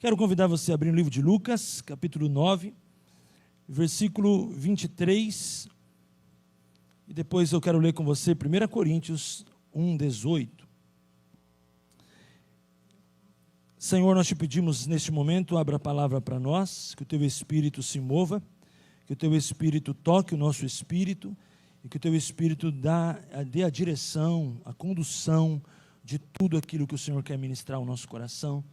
Quero convidar você a abrir o livro de Lucas, capítulo 9, versículo 23, e depois eu quero ler com você 1 Coríntios 1, 18. Senhor, nós te pedimos neste momento, abra a palavra para nós, que o teu Espírito se mova, que o teu Espírito toque o nosso espírito, e que o teu Espírito dê a direção, a condução de tudo aquilo que o Senhor quer ministrar ao nosso coração.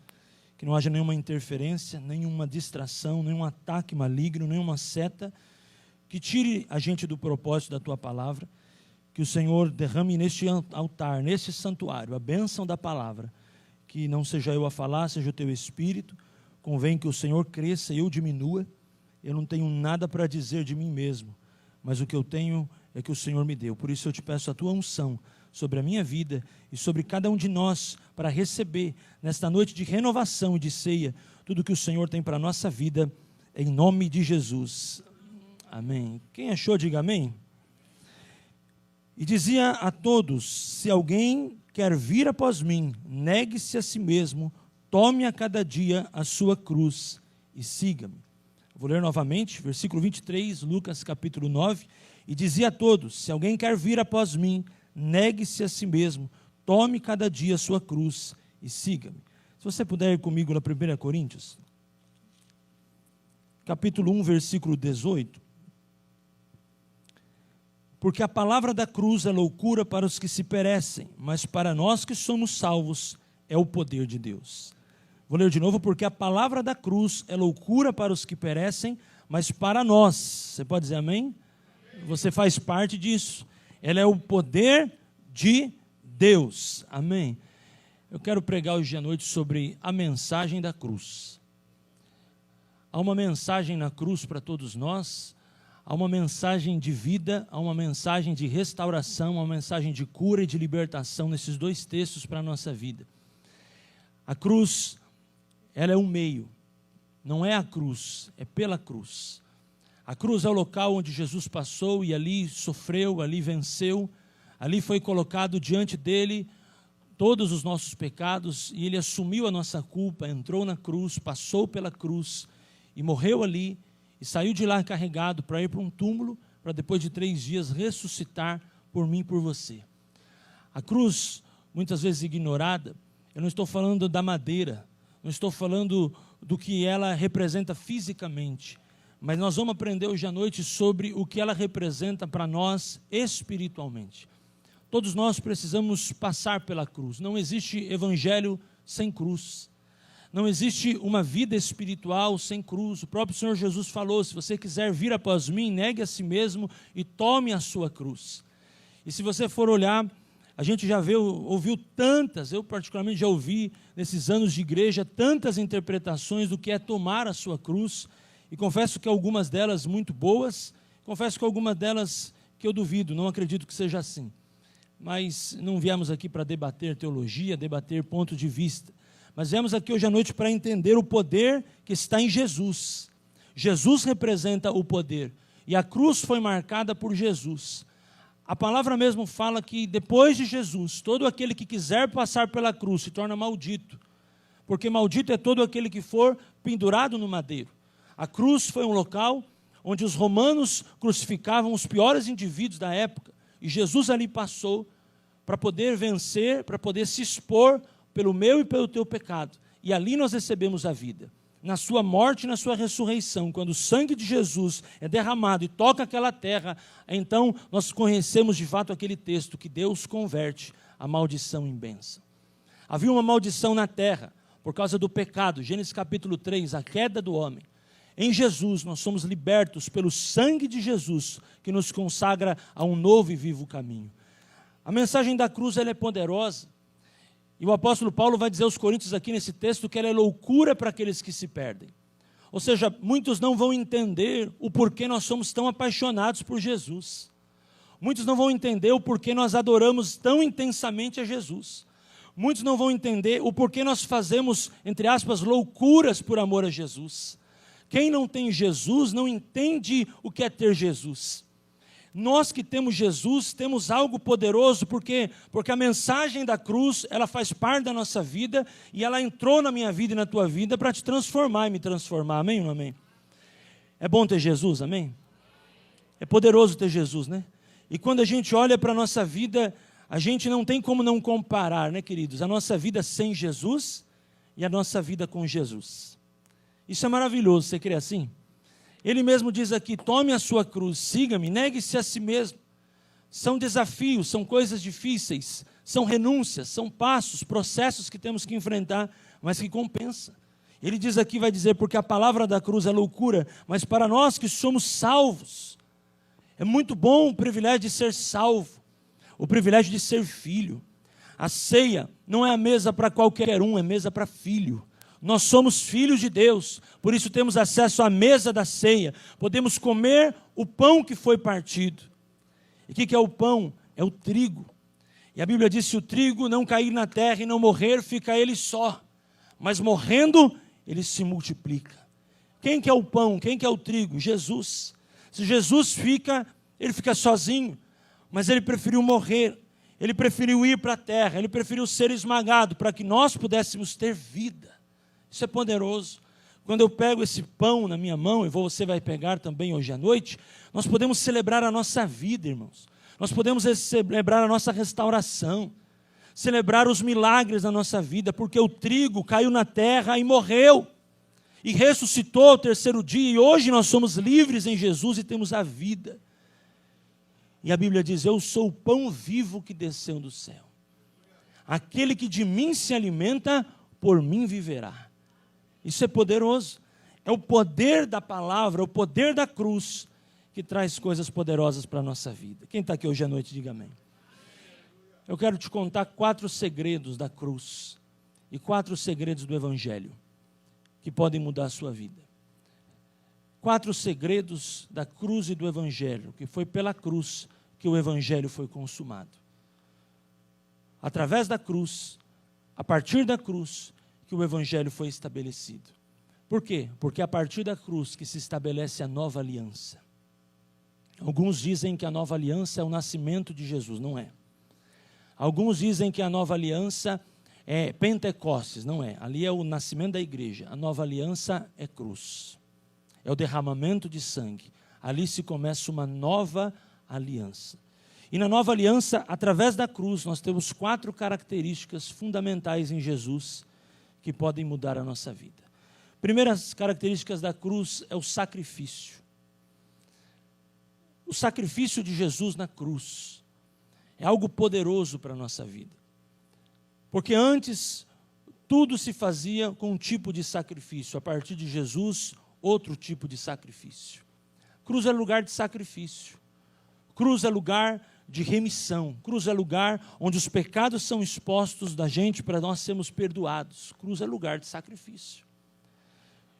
Que não haja nenhuma interferência, nenhuma distração, nenhum ataque maligno, nenhuma seta que tire a gente do propósito da tua palavra. Que o Senhor derrame neste altar, neste santuário, a bênção da palavra. Que não seja eu a falar, seja o teu Espírito. Convém que o Senhor cresça e eu diminua. Eu não tenho nada para dizer de mim mesmo, mas o que eu tenho é que o Senhor me deu. Por isso eu te peço a tua unção sobre a minha vida e sobre cada um de nós, para receber nesta noite de renovação e de ceia, tudo que o Senhor tem para a nossa vida, em nome de Jesus. Amém. Quem achou, diga amém. E dizia a todos: se alguém quer vir após mim, negue-se a si mesmo, tome a cada dia a sua cruz e siga-me. Vou ler novamente, versículo 23, Lucas capítulo 9, e dizia a todos: se alguém quer vir após mim, negue-se a si mesmo, tome cada dia a sua cruz e siga-me. Se você puder ir comigo na 1 Coríntios, capítulo 1, versículo 18. Porque a palavra da cruz é loucura para os que se perecem, mas para nós que somos salvos é o poder de Deus. Vou ler de novo, porque a palavra da cruz é loucura para os que perecem, mas para nós, você pode dizer amém? Você faz parte disso. Ela é o poder de Deus. Amém. Eu quero pregar hoje à noite sobre a mensagem da cruz. Há uma mensagem na cruz para todos nós. Há uma mensagem de vida, há uma mensagem de restauração, uma mensagem de cura e de libertação nesses dois textos para a nossa vida. A cruz, ela é um meio. Não é a cruz, é pela cruz. A cruz é o local onde Jesus passou e ali sofreu, ali venceu, ali foi colocado diante dele todos os nossos pecados e ele assumiu a nossa culpa, entrou na cruz, passou pela cruz e morreu ali e saiu de lá carregado para ir para um túmulo, para depois de 3 dias ressuscitar por mim e por você. A cruz, muitas vezes ignorada, eu não estou falando da madeira, não estou falando do que ela representa fisicamente, mas nós vamos aprender hoje à noite sobre o que ela representa para nós espiritualmente. Todos nós precisamos passar pela cruz. Não existe evangelho sem cruz. Não existe uma vida espiritual sem cruz. O próprio Senhor Jesus falou: se você quiser vir após mim, negue a si mesmo e tome a sua cruz. E se você for olhar, a gente já ouviu tantas, eu particularmente já ouvi nesses anos de igreja, tantas interpretações do que é tomar a sua cruz. E confesso que algumas delas muito boas, confesso que algumas delas que eu duvido, não acredito que seja assim. Mas não viemos aqui para debater teologia, debater ponto de vista. Mas viemos aqui hoje à noite para entender o poder que está em Jesus. Jesus representa o poder. E a cruz foi marcada por Jesus. A palavra mesmo fala que depois de Jesus, todo aquele que quiser passar pela cruz se torna maldito. Porque maldito é todo aquele que for pendurado no madeiro. A cruz foi um local onde os romanos crucificavam os piores indivíduos da época. E Jesus ali passou para poder vencer, para poder se expor pelo meu e pelo teu pecado. E ali nós recebemos a vida. Na sua morte e na sua ressurreição, quando o sangue de Jesus é derramado e toca aquela terra, então nós conhecemos de fato aquele texto que Deus converte a maldição em bênção. Havia uma maldição na terra por causa do pecado. Gênesis capítulo 3, a queda do homem. Em Jesus, nós somos libertos pelo sangue de Jesus, que nos consagra a um novo e vivo caminho. A mensagem da cruz ela é poderosa, e o apóstolo Paulo vai dizer aos Coríntios aqui nesse texto que ela é loucura para aqueles que se perdem. Ou seja, muitos não vão entender o porquê nós somos tão apaixonados por Jesus. Muitos não vão entender o porquê nós adoramos tão intensamente a Jesus. Muitos não vão entender o porquê nós fazemos, entre aspas, loucuras por amor a Jesus. Quem não tem Jesus não entende o que é ter Jesus. Nós que temos Jesus, temos algo poderoso, porque a mensagem da cruz, ela faz parte da nossa vida, e ela entrou na minha vida e na tua vida para te transformar e me transformar, amém ou não amém? É bom ter Jesus, amém? É poderoso ter Jesus, né? E quando a gente olha para a nossa vida, a gente não tem como não comparar, né, queridos? A nossa vida sem Jesus e a nossa vida com Jesus. Isso é maravilhoso, você crê assim? Ele mesmo diz aqui, tome a sua cruz, siga-me, negue-se a si mesmo. São desafios, são coisas difíceis, são renúncias, são passos, processos que temos que enfrentar, mas que compensa. Ele diz aqui, vai dizer, porque a palavra da cruz é loucura, mas para nós que somos salvos, é muito bom o privilégio de ser salvo, o privilégio de ser filho. A ceia não é a mesa para qualquer um, é mesa para filho. Nós somos filhos de Deus, por isso temos acesso à mesa da ceia, podemos comer o pão que foi partido. E o que é o pão? É o trigo. E a Bíblia diz, se o trigo não cair na terra e não morrer, fica ele só, mas morrendo, ele se multiplica. Quem que é o pão? Quem que é o trigo? Jesus. Se Jesus fica, ele fica sozinho, mas ele preferiu morrer, ele preferiu ir para a terra, ele preferiu ser esmagado, para que nós pudéssemos ter vida. Isso é poderoso. Quando eu pego esse pão na minha mão, e você vai pegar também hoje à noite, nós podemos celebrar a nossa vida, irmãos. Nós podemos celebrar a nossa restauração, celebrar os milagres da nossa vida, porque o trigo caiu na terra e morreu, e ressuscitou ao terceiro dia, e hoje nós somos livres em Jesus e temos a vida. E a Bíblia diz, eu sou o pão vivo que desceu do céu. Aquele que de mim se alimenta, por mim viverá. Isso é poderoso, é o poder da palavra, o poder da cruz, que traz coisas poderosas para a nossa vida. Quem está aqui hoje à noite, diga amém. Eu quero te contar 4 segredos da cruz, e 4 segredos do Evangelho, que podem mudar a sua vida. 4 segredos da cruz e do Evangelho, que foi pela cruz que o Evangelho foi consumado. Através da cruz, a partir da cruz, que o Evangelho foi estabelecido. Por quê? Porque é a partir da cruz que se estabelece a nova aliança. Alguns dizem que a nova aliança é o nascimento de Jesus, não é. Alguns dizem que a nova aliança é Pentecostes, não é. Ali é o nascimento da igreja. A nova aliança é cruz. É o derramamento de sangue. Ali se começa uma nova aliança. E na nova aliança, através da cruz, nós temos 4 características fundamentais em Jesus, que podem mudar a nossa vida. Primeiras características da cruz é o sacrifício. O sacrifício de Jesus na cruz é algo poderoso para a nossa vida. Porque antes, tudo se fazia com um tipo de sacrifício. A partir de Jesus, outro tipo de sacrifício. Cruz é lugar de sacrifício. Cruz é lugar de remissão. Cruz é lugar onde os pecados são expostos da gente para nós sermos perdoados. Cruz é lugar de sacrifício.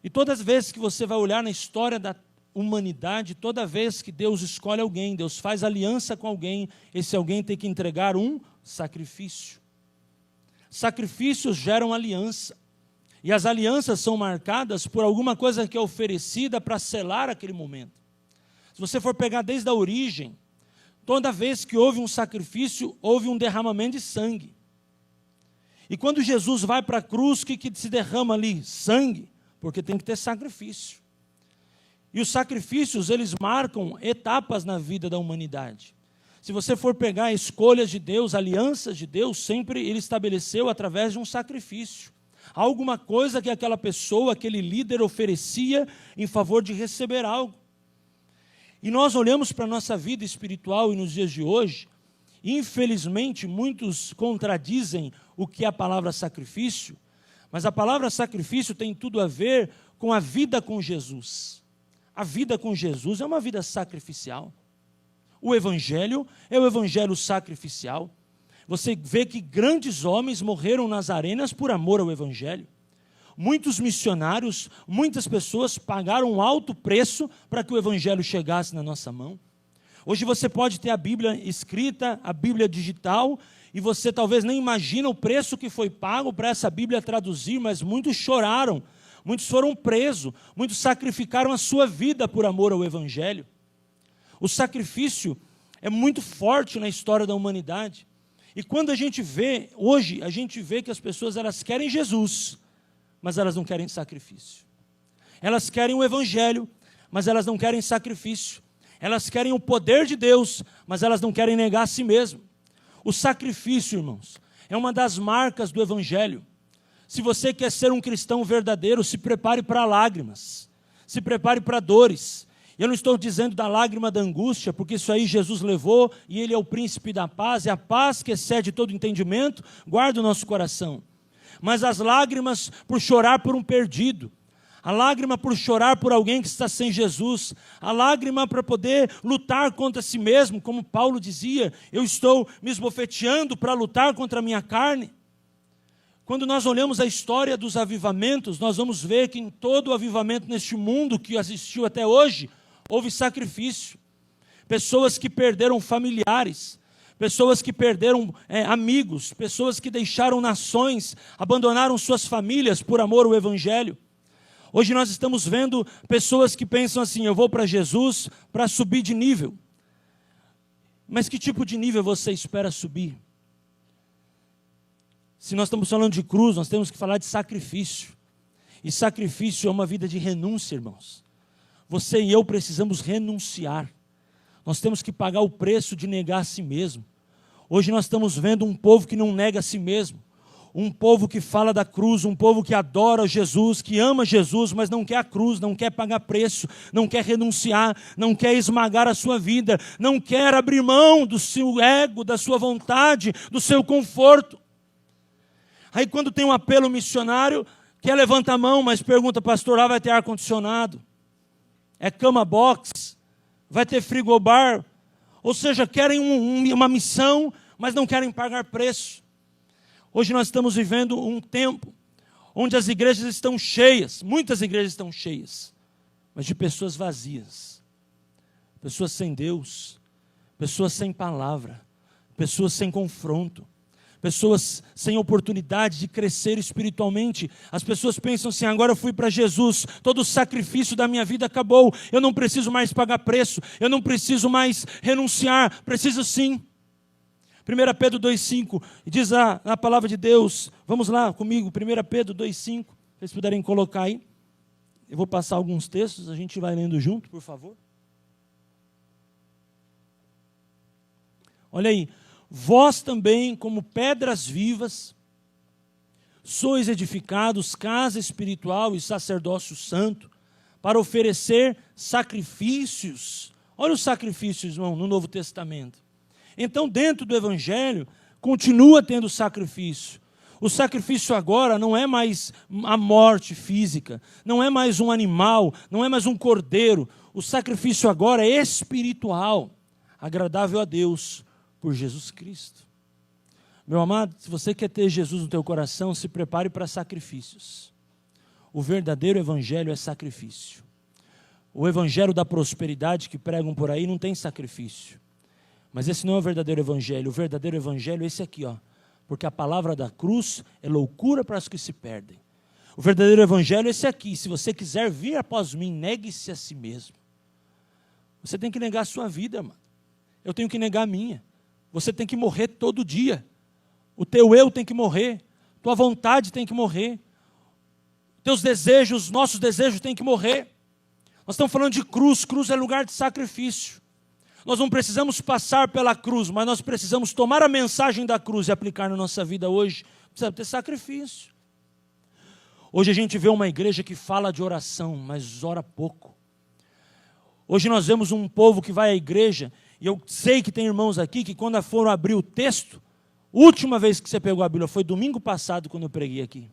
E todas as vezes que você vai olhar na história da humanidade, toda vez que Deus escolhe alguém, Deus faz aliança com alguém, esse alguém tem que entregar um sacrifício. Sacrifícios geram aliança. E as alianças são marcadas por alguma coisa que é oferecida para selar aquele momento. Se você for pegar desde a origem, toda vez que houve um sacrifício, houve um derramamento de sangue. E quando Jesus vai para a cruz, o que se derrama ali? Sangue, porque tem que ter sacrifício. E os sacrifícios, eles marcam etapas na vida da humanidade. Se você for pegar escolhas de Deus, alianças de Deus, sempre Ele estabeleceu através de um sacrifício. Alguma coisa que aquela pessoa, aquele líder oferecia em favor de receber algo. E nós olhamos para a nossa vida espiritual e nos dias de hoje, e infelizmente muitos contradizem o que é a palavra sacrifício, mas a palavra sacrifício tem tudo a ver com a vida com Jesus. A vida com Jesus é uma vida sacrificial. O Evangelho é o Evangelho sacrificial. Você vê que grandes homens morreram nas arenas por amor ao Evangelho. Muitos missionários, muitas pessoas pagaram um alto preço para que o Evangelho chegasse na nossa mão. Hoje você pode ter a Bíblia escrita, a Bíblia digital, e você talvez nem imagina o preço que foi pago para essa Bíblia traduzir, mas muitos choraram, muitos foram presos, muitos sacrificaram a sua vida por amor ao Evangelho. O sacrifício é muito forte na história da humanidade. E quando a gente vê, hoje, a gente vê que as pessoas elas querem Jesus, mas elas não querem sacrifício. Elas querem o evangelho, mas elas não querem sacrifício. Elas querem o poder de Deus, mas elas não querem negar a si mesmas. O sacrifício, irmãos, é uma das marcas do evangelho. Se você quer ser um cristão verdadeiro, se prepare para lágrimas, se prepare para dores. Eu não estou dizendo da lágrima da angústia, porque isso aí Jesus levou, e Ele é o príncipe da paz, e a paz que excede todo entendimento, guarda o nosso coração. Mas as lágrimas por chorar por um perdido, a lágrima por chorar por alguém que está sem Jesus, a lágrima para poder lutar contra si mesmo, como Paulo dizia, eu estou me esbofeteando para lutar contra a minha carne. Quando nós olhamos a história dos avivamentos, nós vamos ver que em todo o avivamento neste mundo que assistiu até hoje, houve sacrifício. Pessoas que perderam familiares, pessoas que perderam amigos, pessoas que deixaram nações, abandonaram suas famílias por amor ao evangelho. Hoje nós estamos vendo pessoas que pensam assim, eu vou para Jesus para subir de nível. Mas que tipo de nível você espera subir? Se nós estamos falando de cruz, nós temos que falar de sacrifício. E sacrifício é uma vida de renúncia, irmãos. Você e eu precisamos renunciar. Nós temos que pagar o preço de negar a si mesmo. Hoje nós estamos vendo um povo que não nega a si mesmo. Um povo que fala da cruz, um povo que adora Jesus, que ama Jesus, mas não quer a cruz, não quer pagar preço, não quer renunciar, não quer esmagar a sua vida, não quer abrir mão do seu ego, da sua vontade, do seu conforto. Aí quando tem um apelo missionário, quer levantar a mão, mas pergunta, pastor, lá vai ter ar-condicionado? É cama box? Vai ter frigobar? Ou seja, querem uma missão, mas não querem pagar preço. Hoje nós estamos vivendo um tempo onde as igrejas estão cheias, muitas igrejas estão cheias, mas de pessoas vazias, pessoas sem Deus, pessoas sem palavra, pessoas sem confronto, pessoas sem oportunidade de crescer espiritualmente. As pessoas pensam assim, agora eu fui para Jesus, todo o sacrifício da minha vida acabou, eu não preciso mais pagar preço, eu não preciso mais renunciar, preciso sim. 1 Pedro 2,5, diz a palavra de Deus, vamos lá comigo, 1 Pedro 2,5, se vocês puderem colocar aí, eu vou passar alguns textos, a gente vai lendo junto, por favor. Olha aí, vós também, como pedras vivas, sois edificados casa espiritual e sacerdócio santo, para oferecer sacrifícios. Olha os sacrifícios, irmão, no Novo Testamento. Então, dentro do Evangelho, continua tendo sacrifício. O sacrifício agora não é mais a morte física, não é mais um animal, não é mais um cordeiro. O sacrifício agora é espiritual, agradável a Deus por Jesus Cristo. Meu amado, se você quer ter Jesus no teu coração, se prepare para sacrifícios. O verdadeiro Evangelho é sacrifício. O Evangelho da prosperidade que pregam por aí não tem sacrifício. Mas esse não é o verdadeiro evangelho. O verdadeiro evangelho é esse aqui, ó. Porque a palavra da cruz é loucura para os que se perdem. O verdadeiro evangelho é esse aqui. Se você quiser vir após mim, negue-se a si mesmo. Você tem que negar a sua vida, mano. Eu tenho que negar a minha. Você tem que morrer todo dia. O teu eu tem que morrer. Tua vontade tem que morrer. Teus desejos, nossos desejos têm que morrer. Nós estamos falando de cruz. Cruz é lugar de sacrifício. Nós não precisamos passar pela cruz, mas nós precisamos tomar a mensagem da cruz e aplicar na nossa vida hoje. Precisa ter sacrifício. Hoje a gente vê uma igreja que fala de oração, mas ora pouco. Hoje nós vemos um povo que vai à igreja, e eu sei que tem irmãos aqui que quando foram abrir o texto, a última vez que você pegou a Bíblia foi domingo passado quando eu preguei aqui.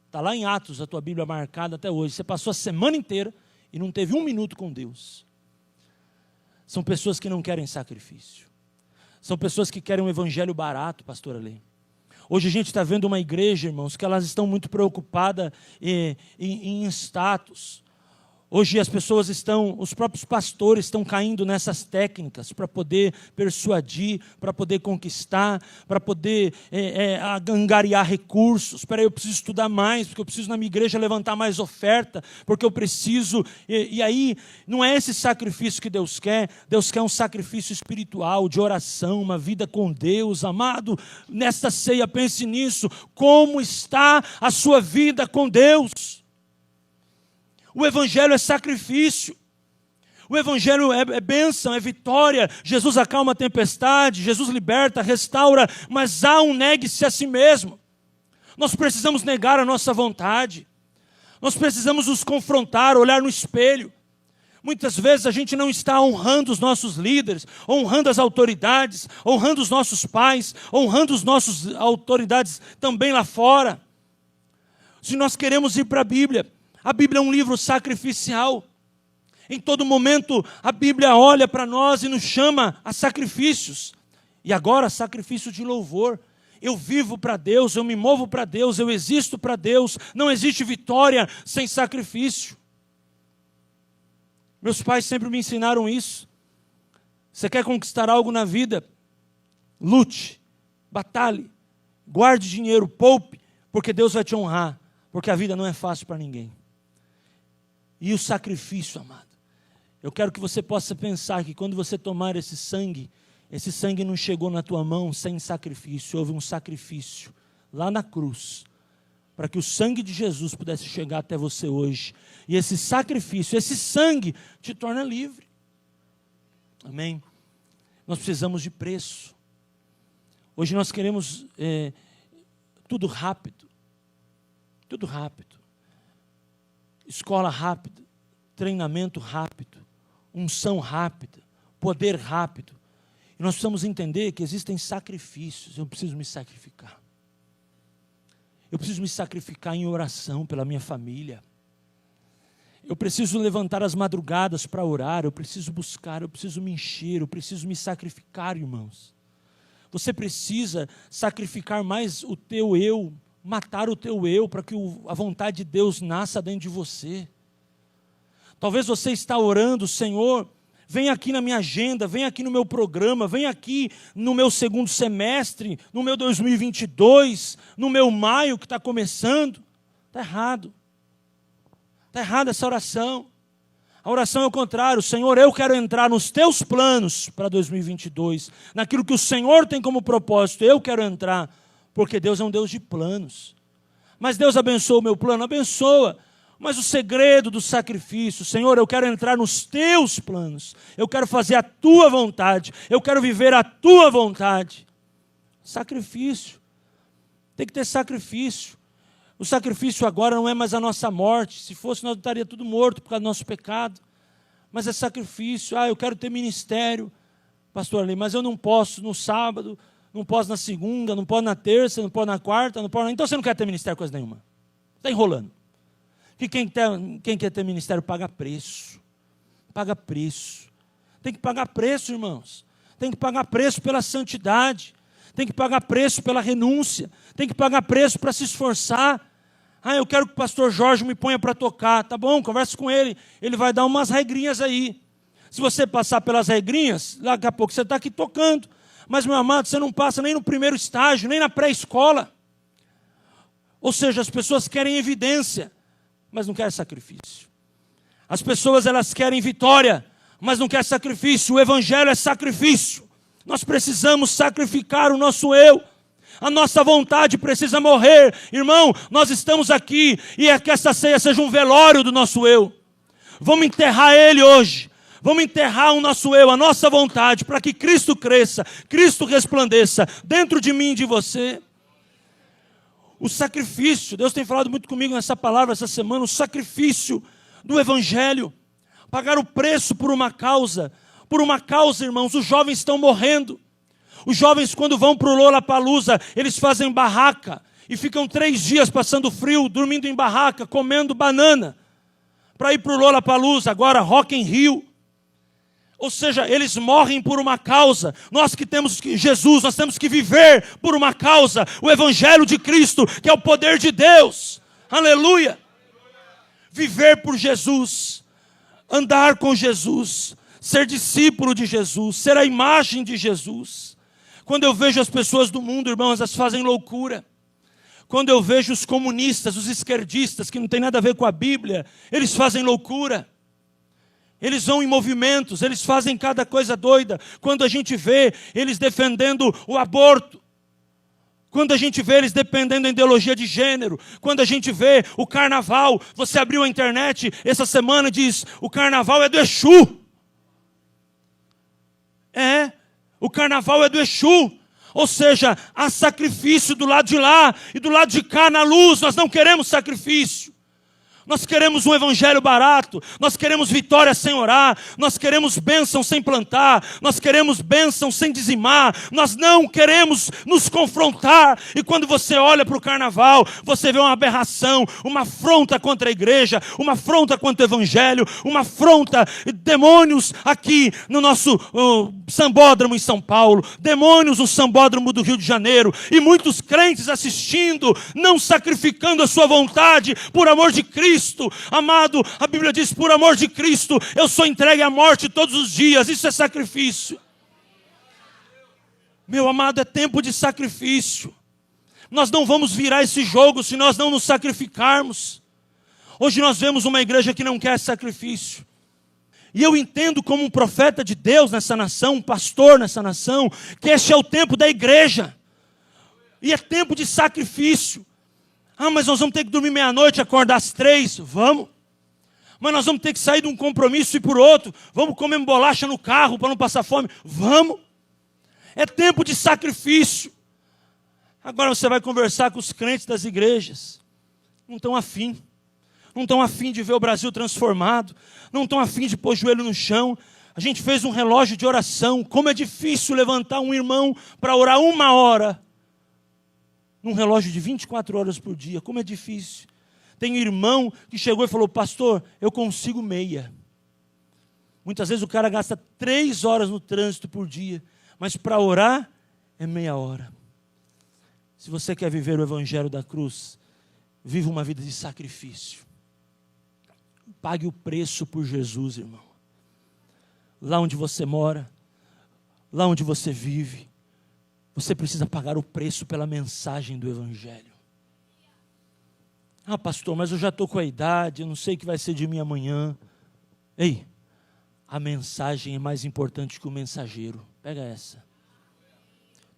Está lá em Atos a tua Bíblia marcada até hoje. Você passou a semana inteira e não teve um minuto com Deus. São pessoas que não querem sacrifício. São pessoas que querem um evangelho barato, pastor Ale. Hoje a gente está vendo uma igreja, irmãos, que elas estão muito preocupadas em status. Hoje as pessoas os próprios pastores estão caindo nessas técnicas para poder persuadir, para poder conquistar, para poder angariar recursos. Espera aí, eu preciso estudar mais, porque eu preciso na minha igreja levantar mais oferta, porque eu preciso... E aí, não é esse sacrifício que Deus quer um sacrifício espiritual, de oração, uma vida com Deus. Amado, nesta ceia, pense nisso, como está a sua vida com Deus? O Evangelho é sacrifício, o Evangelho é bênção, é vitória. Jesus acalma a tempestade, Jesus liberta, restaura, mas há um negue-se a si mesmo. Nós precisamos negar a nossa vontade, nós precisamos nos confrontar, olhar no espelho. Muitas vezes a gente não está honrando os nossos líderes, honrando as autoridades, honrando os nossos pais, honrando as nossas autoridades também lá fora. Se nós queremos ir para a Bíblia é um livro sacrificial. Em todo momento a Bíblia olha para nós e nos chama a sacrifícios. E agora sacrifício de louvor. Eu vivo para Deus, eu me movo para Deus, eu existo para Deus. Não existe vitória sem sacrifício. Meus pais sempre me ensinaram isso. Você quer conquistar algo na vida? Lute, batalhe, guarde dinheiro, poupe, porque Deus vai te honrar. Porque a vida não é fácil para ninguém. E o sacrifício, amado. Eu quero que você possa pensar que quando você tomar esse sangue não chegou na tua mão sem sacrifício. Houve um sacrifício lá na cruz, para que o sangue de Jesus pudesse chegar até você hoje. E esse sacrifício, esse sangue, te torna livre. Amém? Nós precisamos de preço. Hoje nós queremos tudo rápido. Tudo rápido. Escola rápida, treinamento rápido, unção rápida, poder rápido. E nós precisamos entender que existem sacrifícios. Eu preciso me sacrificar. Eu preciso me sacrificar em oração pela minha família. Eu preciso levantar as madrugadas para orar. Eu preciso buscar, eu preciso me encher, eu preciso me sacrificar, irmãos. Você precisa sacrificar mais o teu eu, matar o teu eu, para que a vontade de Deus nasça dentro de você. Talvez você está orando, Senhor, vem aqui na minha agenda, vem aqui no meu programa, vem aqui no meu segundo semestre, no meu 2022, no meu maio que está começando. Está errado. Está errada essa oração. A oração é o contrário. Senhor, eu quero entrar nos teus planos para 2022, naquilo que o Senhor tem como propósito, eu quero entrar. Porque Deus é um Deus de planos. Mas Deus abençoa o meu plano? Abençoa. Mas o segredo do sacrifício, Senhor, eu quero entrar nos teus planos. Eu quero fazer a tua vontade. Eu quero viver a tua vontade. Sacrifício. Tem que ter sacrifício. O sacrifício agora não é mais a nossa morte. Se fosse, nós estaríamos tudo morto por causa do nosso pecado. Mas é sacrifício. Eu quero ter ministério, pastor Ali, mas eu não posso no sábado, não posso na segunda, não posso na terça, não posso na quarta, não posso... Então você não quer ter ministério coisa nenhuma. Está enrolando. Que quem quer ter ministério paga preço. Paga preço. Tem que pagar preço, irmãos. Tem que pagar preço pela santidade. Tem que pagar preço pela renúncia. Tem que pagar preço para se esforçar. Eu quero que o pastor Jorge me ponha para tocar. Tá bom, converse com ele. Ele vai dar umas regrinhas aí. Se você passar pelas regrinhas, daqui a pouco você está aqui tocando. Mas, meu amado, você não passa nem no primeiro estágio, nem na pré-escola. Ou seja, as pessoas querem evidência, mas não querem sacrifício. As pessoas, elas querem vitória, mas não querem sacrifício. O Evangelho é sacrifício. Nós precisamos sacrificar o nosso eu. A nossa vontade precisa morrer. Irmão, nós estamos aqui e é que essa ceia seja um velório do nosso eu. Vamos enterrar ele hoje. Vamos enterrar o nosso eu, a nossa vontade, para que Cristo cresça, Cristo resplandeça dentro de mim e de você. O sacrifício, Deus tem falado muito comigo nessa palavra essa semana, o sacrifício do Evangelho. Pagar o preço por uma causa. Por uma causa, irmãos, os jovens estão morrendo. Os jovens, quando vão para o Lollapalooza, eles fazem barraca e ficam 3 dias passando frio, dormindo em barraca, comendo banana, para ir para o Lollapalooza, agora Rock in Rio. Ou seja, eles morrem por uma causa. Nós que temos Jesus, nós temos que viver por uma causa. O Evangelho de Cristo, que é o poder de Deus. Aleluia. Viver por Jesus. andar com Jesus, ser discípulo de Jesus, ser a imagem de Jesus. Quando eu vejo as pessoas do mundo, irmãos, elas fazem loucura. Quando eu vejo os comunistas, os esquerdistas, que não tem nada a ver com a Bíblia, eles fazem loucura. Eles vão em movimentos, eles fazem cada coisa doida. Quando a gente vê eles defendendo o aborto, quando a gente vê eles defendendo a ideologia de gênero, quando a gente vê o carnaval, você abriu a internet essa semana e diz, o carnaval é do Exu. O carnaval é do Exu. Ou seja, há sacrifício do lado de lá e do lado de cá na luz. Nós não queremos sacrifício. Nós queremos um evangelho barato, nós queremos vitória sem orar, nós queremos bênção sem plantar, nós queremos bênção sem dizimar, nós não queremos nos confrontar. E quando você olha para o carnaval, você vê uma aberração, uma afronta contra a igreja, uma afronta contra o evangelho, uma afronta, demônios aqui no nosso sambódromo em São Paulo, demônios no sambódromo do Rio de Janeiro, e muitos crentes assistindo, não sacrificando a sua vontade por amor de Cristo. Amado, a Bíblia diz, por amor de Cristo, eu sou entregue à morte todos os dias. Isso é sacrifício. Meu amado, é tempo de sacrifício. Nós não vamos virar esse jogo se nós não nos sacrificarmos. Hoje nós vemos uma igreja que não quer sacrifício. E eu entendo como um profeta de Deus nessa nação, um pastor nessa nação, que este é o tempo da igreja. E é tempo de sacrifício. Mas nós vamos ter que dormir meia-noite e acordar às 3. Vamos. Mas nós vamos ter que sair de um compromisso e ir por outro. Vamos comer bolacha no carro para não passar fome. Vamos. É tempo de sacrifício. Agora você vai conversar com os crentes das igrejas. Não estão afim. Não estão afim de ver o Brasil transformado. Não estão afim de pôr o joelho no chão. A gente fez um relógio de oração. Como é difícil levantar um irmão para orar 1 hora. Num relógio de 24 horas por dia, como é difícil. Tem um irmão que chegou e falou, pastor, eu consigo meia. Muitas vezes o cara gasta 3 horas no trânsito por dia, mas para orar é meia hora. Se você quer viver o evangelho da cruz, viva uma vida de sacrifício. Pague o preço por Jesus, irmão. Lá onde você mora, lá onde você vive, você precisa pagar o preço pela mensagem do evangelho. Pastor, mas eu já estou com a idade, eu não sei o que vai ser de mim amanhã. Ei, a mensagem é mais importante que o mensageiro. Pega essa.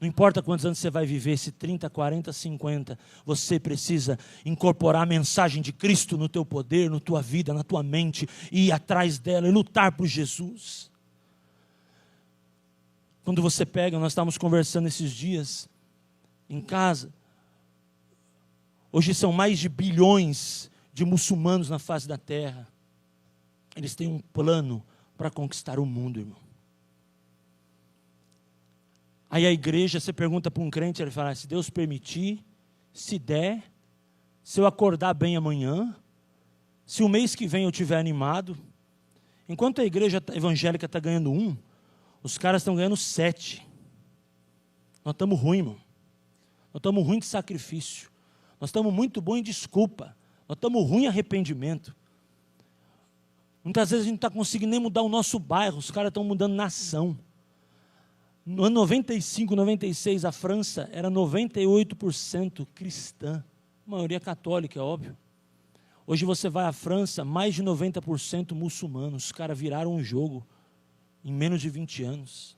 Não importa quantos anos você vai viver, se 30, 40, 50, você precisa incorporar a mensagem de Cristo no teu poder, na tua vida, na tua mente, e ir atrás dela e lutar por Jesus. Quando você pega, nós estávamos conversando esses dias em casa. Hoje são mais de bilhões de muçulmanos na face da terra. Eles têm um plano para conquistar o mundo, irmão. Aí a igreja, você pergunta para um crente, ele fala, se Deus permitir, se der, se eu acordar bem amanhã, se o mês que vem eu estiver animado. Enquanto a igreja evangélica está ganhando 1, os caras estão ganhando 7. Nós estamos ruins, irmão. Nós estamos ruins de sacrifício. Nós estamos muito bons em desculpa. Nós estamos ruins em arrependimento. Muitas vezes a gente não está conseguindo nem mudar o nosso bairro. Os caras estão mudando nação. No ano 95, 96, a França era 98% cristã. A maioria católica, é óbvio. Hoje você vai à França, mais de 90% muçulmanos. Os caras viraram um jogo. Em menos de 20 anos.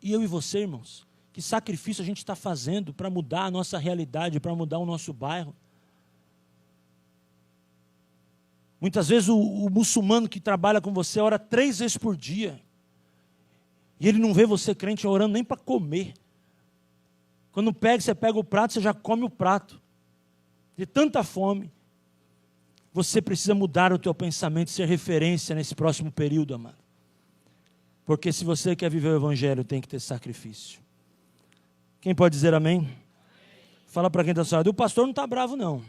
E eu e você, irmãos, que sacrifício a gente está fazendo para mudar a nossa realidade, para mudar o nosso bairro? Muitas vezes o muçulmano que trabalha com você ora 3 vezes por dia. E ele não vê você crente orando nem para comer. Quando você pega o prato, você já come o prato. De tanta fome. Você precisa mudar o teu pensamento e ser referência nesse próximo período, amado. Porque se você quer viver o evangelho, tem que ter sacrifício. Quem pode dizer amém? Fala para quem está só. O pastor não está bravo, não.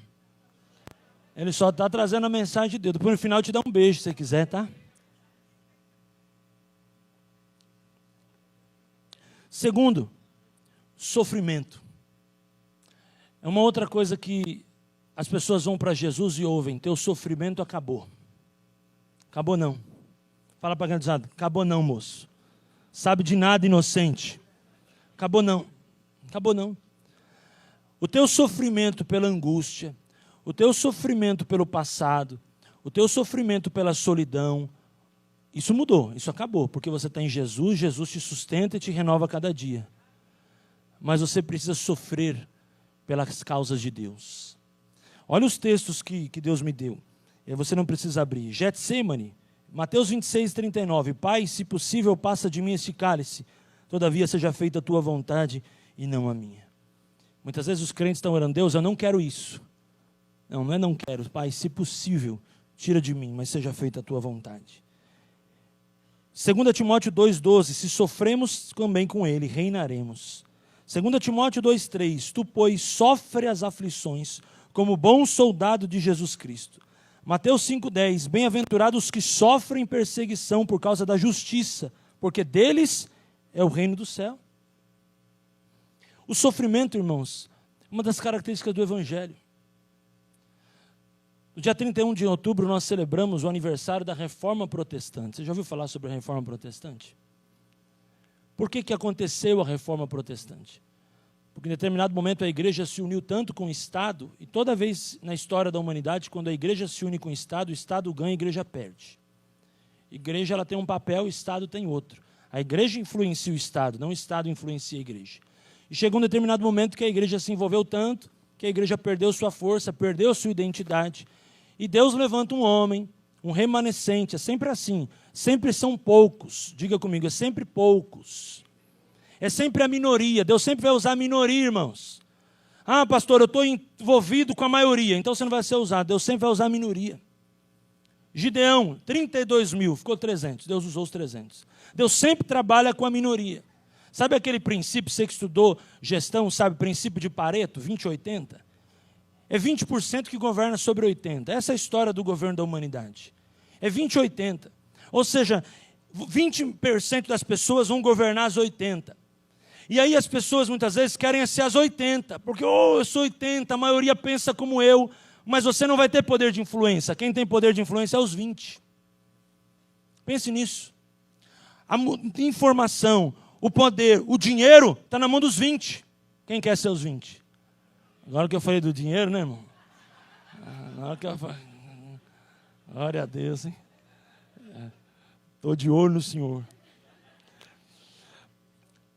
Ele só está trazendo a mensagem de Deus. Depois no final te dá um beijo, se você quiser, tá? Segundo, sofrimento. É uma outra coisa que as pessoas vão para Jesus e ouvem, teu sofrimento acabou. Acabou não. Fala para a granizada, acabou não, moço. Sabe de nada, inocente. Acabou não. Acabou não. O teu sofrimento pela angústia, o teu sofrimento pelo passado, o teu sofrimento pela solidão, isso mudou, isso acabou, porque você está em Jesus, Jesus te sustenta e te renova a cada dia. Mas você precisa sofrer pelas causas de Deus. Olha os textos que Deus me deu. E você não precisa abrir. Getsêmani, Mateus 26, 39. Pai, se possível, passa de mim esse cálice. Todavia seja feita a tua vontade e não a minha. Muitas vezes os crentes estão orando, Deus, eu não quero isso. Não, não é não quero. Pai, se possível, tira de mim, mas seja feita a tua vontade. 2 Timóteo 2,12. Se sofremos também com ele, reinaremos. 2 Timóteo 2,3. Tu, pois, sofre as aflições como bom soldado de Jesus Cristo. Mateus 5,10. Bem-aventurados os que sofrem perseguição por causa da justiça, porque deles é o reino do céu. O sofrimento, irmãos, é uma das características do Evangelho. No dia 31 de outubro, nós celebramos o aniversário da Reforma Protestante. Você já ouviu falar sobre a Reforma Protestante? Por que aconteceu a Reforma Protestante? Porque em determinado momento a igreja se uniu tanto com o Estado, e toda vez na história da humanidade, quando a igreja se une com o Estado ganha, a igreja perde. A igreja ela tem um papel, o Estado tem outro. A igreja influencia o Estado, não o Estado influencia a igreja. E chegou um determinado momento que a igreja se envolveu tanto, que a igreja perdeu sua força, perdeu sua identidade. E Deus levanta um homem, um remanescente, é sempre assim. Sempre são poucos, diga comigo, é sempre poucos. É sempre a minoria, Deus sempre vai usar a minoria, irmãos. Ah, pastor, eu estou envolvido com a maioria, então você não vai ser usado. Deus sempre vai usar a minoria. Gideão, 32 mil, ficou 300, Deus usou os 300. Deus sempre trabalha com a minoria. Sabe aquele princípio, você que estudou gestão, sabe, princípio de Pareto, 20-80? É 20% que governa sobre 80%. Essa é a história do governo da humanidade. É 20-80. Ou seja, 20% das pessoas vão governar as 80%. E aí as pessoas muitas vezes querem ser as 80%, porque eu sou 80%, a maioria pensa como eu, mas você não vai ter poder de influência. Quem tem poder de influência é os 20%. Pense nisso. A informação, o poder, o dinheiro está na mão dos 20%. Quem quer ser os 20%? Agora que eu falei do dinheiro, né, irmão? Agora que eu falei... Glória a Deus, hein? Estou de olho no Senhor.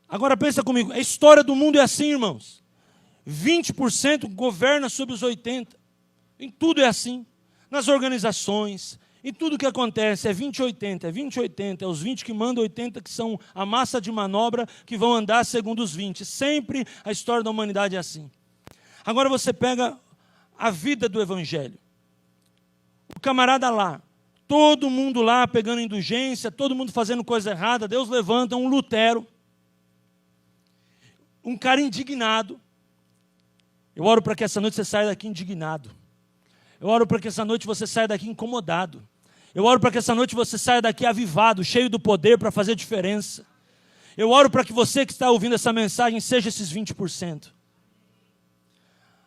Agora pensa comigo, a história do mundo é assim, irmãos. 20% governa sobre os 80%. Em tudo é assim. Nas organizações, em tudo que acontece, é 20-80, é 20-80, é os 20 que mandam 80 que são a massa de manobra que vão andar segundo os 20. Sempre a história da humanidade é assim. Agora você pega a vida do Evangelho. O camarada lá, todo mundo lá pegando indulgência, todo mundo fazendo coisa errada, Deus levanta um Lutero, um cara indignado. Eu oro para que essa noite você saia daqui indignado. Eu oro para que essa noite você saia daqui incomodado. Eu oro para que essa noite você saia daqui avivado, cheio do poder para fazer diferença. Eu oro para que você que está ouvindo essa mensagem seja esses 20%.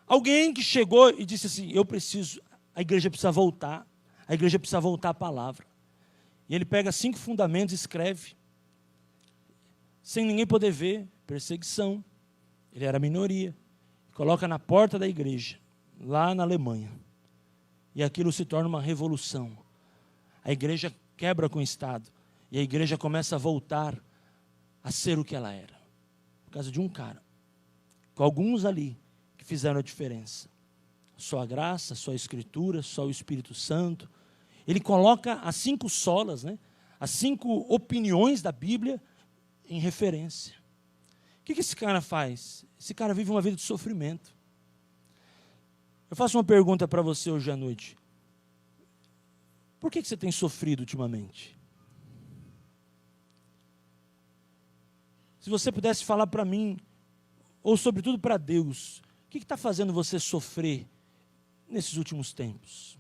Alguém que chegou e disse assim, a igreja precisa voltar à palavra. E ele pega 5 fundamentos e escreve, sem ninguém poder ver, perseguição, ele era minoria, coloca na porta da igreja, lá na Alemanha, e aquilo se torna uma revolução. A igreja quebra com o Estado, e a igreja começa a voltar a ser o que ela era, por causa de um cara, com alguns ali, fizeram a diferença. Só a graça, só a Escritura, só o Espírito Santo. Ele coloca as 5 solas, né? As 5 opiniões da Bíblia em referência. O que esse cara faz? Esse cara vive uma vida de sofrimento. Eu faço uma pergunta para você hoje à noite. Por que você tem sofrido ultimamente? Se você pudesse falar para mim, ou sobretudo para Deus, o que está fazendo você sofrer nesses últimos tempos?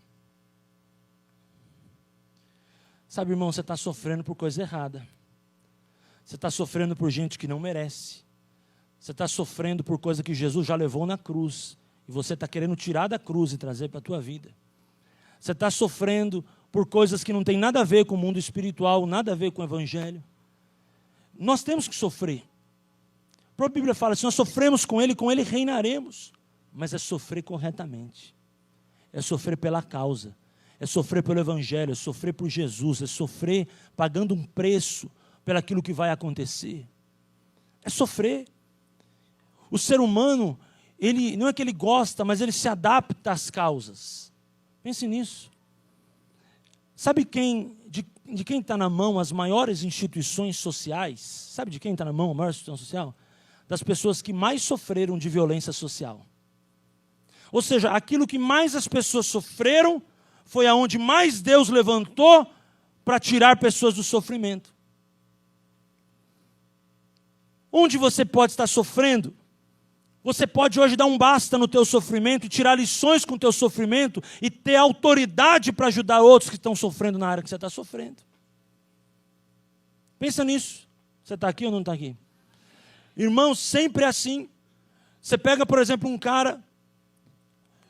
Sabe, irmão, você está sofrendo por coisa errada. Você está sofrendo por gente que não merece. Você está sofrendo por coisa que Jesus já levou na cruz. E você está querendo tirar da cruz e trazer para a tua vida. Você está sofrendo por coisas que não tem nada a ver com o mundo espiritual, nada a ver com o evangelho. Nós temos que sofrer. A própria Bíblia fala, se nós sofremos com Ele reinaremos. Mas é sofrer corretamente. É sofrer pela causa. É sofrer pelo evangelho, é sofrer por Jesus, é sofrer pagando um preço pelaquilo que vai acontecer. É sofrer. O ser humano, ele não é que ele gosta, mas ele se adapta às causas. Pense nisso. Sabe de quem está na mão as maiores instituições sociais? Sabe de quem está na mão a maior instituição social? Das pessoas que mais sofreram de violência social. Ou seja, aquilo que mais as pessoas sofreram foi aonde mais Deus levantou para tirar pessoas do sofrimento. Onde você pode estar sofrendo, você pode hoje dar um basta no teu sofrimento e tirar lições com o teu sofrimento e ter autoridade para ajudar outros que estão sofrendo na área que você está sofrendo. Pensa nisso. Você está aqui ou não está aqui? Irmãos, sempre é assim. Você pega, por exemplo, um cara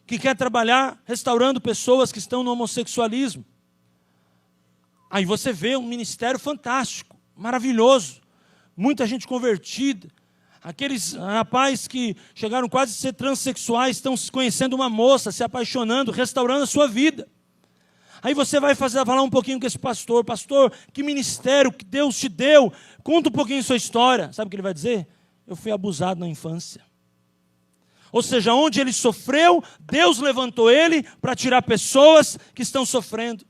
que quer trabalhar restaurando pessoas que estão no homossexualismo. Aí você vê um ministério fantástico, maravilhoso, muita gente convertida. Aqueles rapazes que chegaram quase a ser transexuais, estão conhecendo uma moça, se apaixonando, restaurando a sua vida. Aí você vai falar um pouquinho com esse pastor. Pastor, que ministério que Deus te deu? Conta um pouquinho a sua história. Sabe o que ele vai dizer? Eu fui abusado na infância. Ou seja, onde ele sofreu, Deus levantou ele para tirar pessoas que estão sofrendo.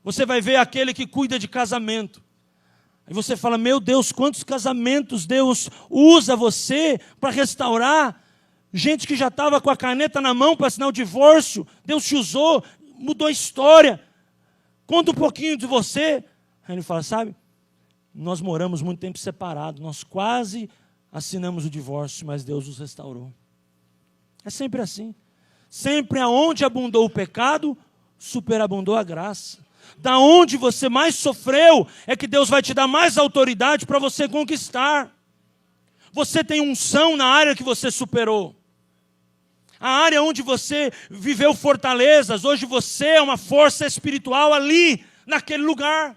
Você vai ver aquele que cuida de casamento. Aí você fala, meu Deus, quantos casamentos Deus usa você para restaurar? Gente que já estava com a caneta na mão para assinar o divórcio, Deus te usou, mudou a história. Conta um pouquinho de você. Aí ele fala, sabe, nós moramos muito tempo separados, nós quase assinamos o divórcio, mas Deus os restaurou. É sempre assim. Sempre aonde abundou o pecado, superabundou a graça. Da onde você mais sofreu, é que Deus vai te dar mais autoridade para você conquistar. Você tem unção na área que você superou. A área onde você viveu fortalezas, hoje você é uma força espiritual ali, naquele lugar.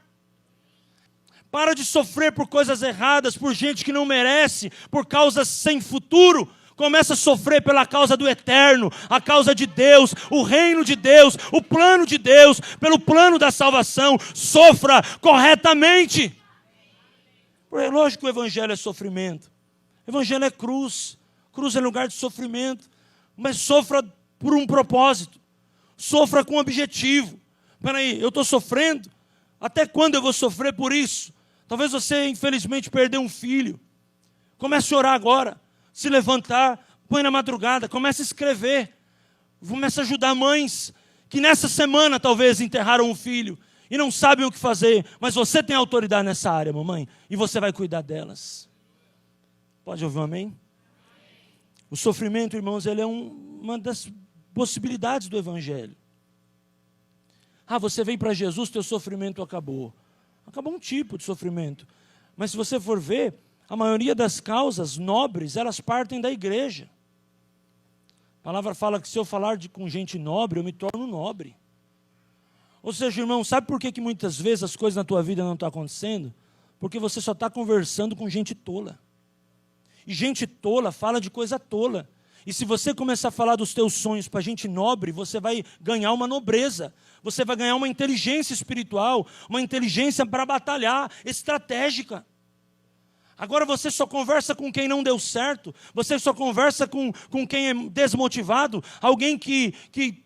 Para de sofrer por coisas erradas, por gente que não merece, por causas sem futuro. Começa a sofrer pela causa do eterno, a causa de Deus, o reino de Deus, o plano de Deus, pelo plano da salvação. Sofra corretamente. É lógico que o evangelho é sofrimento. O evangelho é cruz. Cruz é lugar de sofrimento. Mas sofra por um propósito. Sofra com um objetivo. Espera aí, eu estou sofrendo? Até quando eu vou sofrer por isso? Talvez você, infelizmente, perdeu um filho. Comece a orar agora. Se levantar, põe na madrugada, comece a escrever. Comece a ajudar mães que nessa semana talvez enterraram um filho e não sabem o que fazer. Mas você tem autoridade nessa área, mamãe, e você vai cuidar delas. Pode ouvir um amém? O sofrimento, irmãos, ele é uma das possibilidades do evangelho. Ah, você vem para Jesus, teu sofrimento acabou. Acabou um tipo de sofrimento. Mas se você for ver, a maioria das causas nobres, elas partem da igreja. A palavra fala que se eu falar com gente nobre, eu me torno nobre. Ou seja, irmão, sabe por que muitas vezes as coisas na tua vida não estão acontecendo? Porque você só está conversando com gente tola. E gente tola fala de coisa tola. E se você começar a falar dos teus sonhos para gente nobre, você vai ganhar uma nobreza. Você vai ganhar uma inteligência espiritual, uma inteligência para batalhar, estratégica. Agora você só conversa com quem não deu certo, você só conversa com quem é desmotivado, alguém que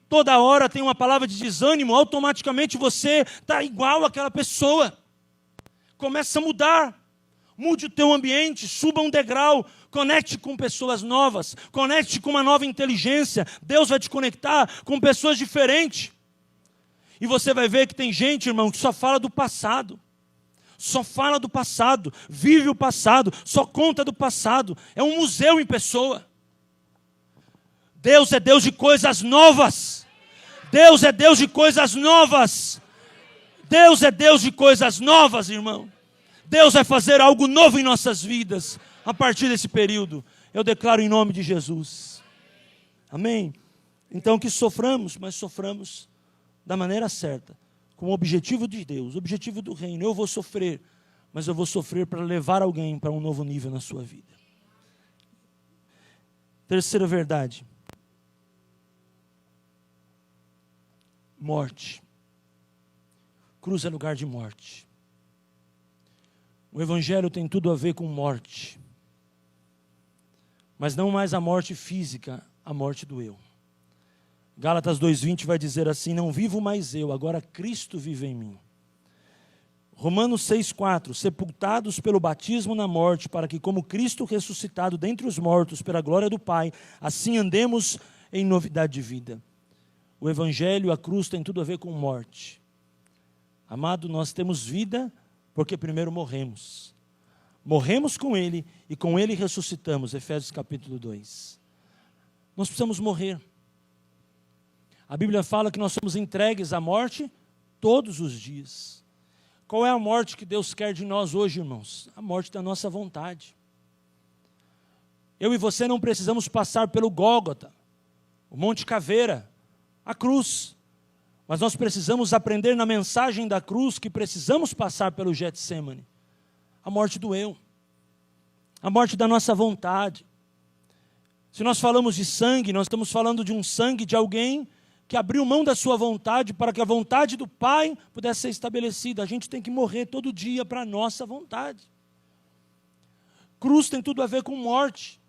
toda hora tem uma palavra de desânimo, automaticamente você está igual àquela pessoa. Começa a mudar, mude o teu ambiente, suba um degrau, conecte com pessoas novas, conecte com uma nova inteligência, Deus vai te conectar com pessoas diferentes. E você vai ver que tem gente, irmão, que só fala do passado. Só fala do passado, vive o passado, só conta do passado. É um museu em pessoa. Deus é Deus de coisas novas. Deus é Deus de coisas novas. Deus é Deus de coisas novas, irmão. Deus vai fazer algo novo em nossas vidas a partir desse período. Eu declaro em nome de Jesus. Amém? Então que soframos, mas soframos da maneira certa, com o objetivo de Deus, o objetivo do reino. Eu vou sofrer, mas eu vou sofrer para levar alguém para um novo nível na sua vida. Terceira verdade. Morte. Cruz é lugar de morte. O Evangelho tem tudo a ver com morte. Mas não mais a morte física, a morte do eu. Gálatas 2:20 vai dizer assim: não vivo mais eu, agora Cristo vive em mim. Romanos 6:4, sepultados pelo batismo na morte, para que como Cristo ressuscitado dentre os mortos pela glória do Pai, assim andemos em novidade de vida. O Evangelho, a cruz tem tudo a ver com morte. Amado, nós temos vida porque primeiro morremos. Morremos com Ele e com Ele ressuscitamos, Efésios capítulo 2. Nós precisamos morrer. A Bíblia fala que nós somos entregues à morte todos os dias. Qual é a morte que Deus quer de nós hoje, irmãos? A morte da nossa vontade. Eu e você não precisamos passar pelo Gólgota, o Monte Caveira, a cruz. Mas nós precisamos aprender na mensagem da cruz que precisamos passar pelo Getsêmani. A morte do eu. A morte da nossa vontade. Se nós falamos de sangue, nós estamos falando de um sangue de alguém que abriu mão da sua vontade para que a vontade do Pai pudesse ser estabelecida. A gente tem que morrer todo dia para a nossa vontade. Cruz tem tudo a ver com morte.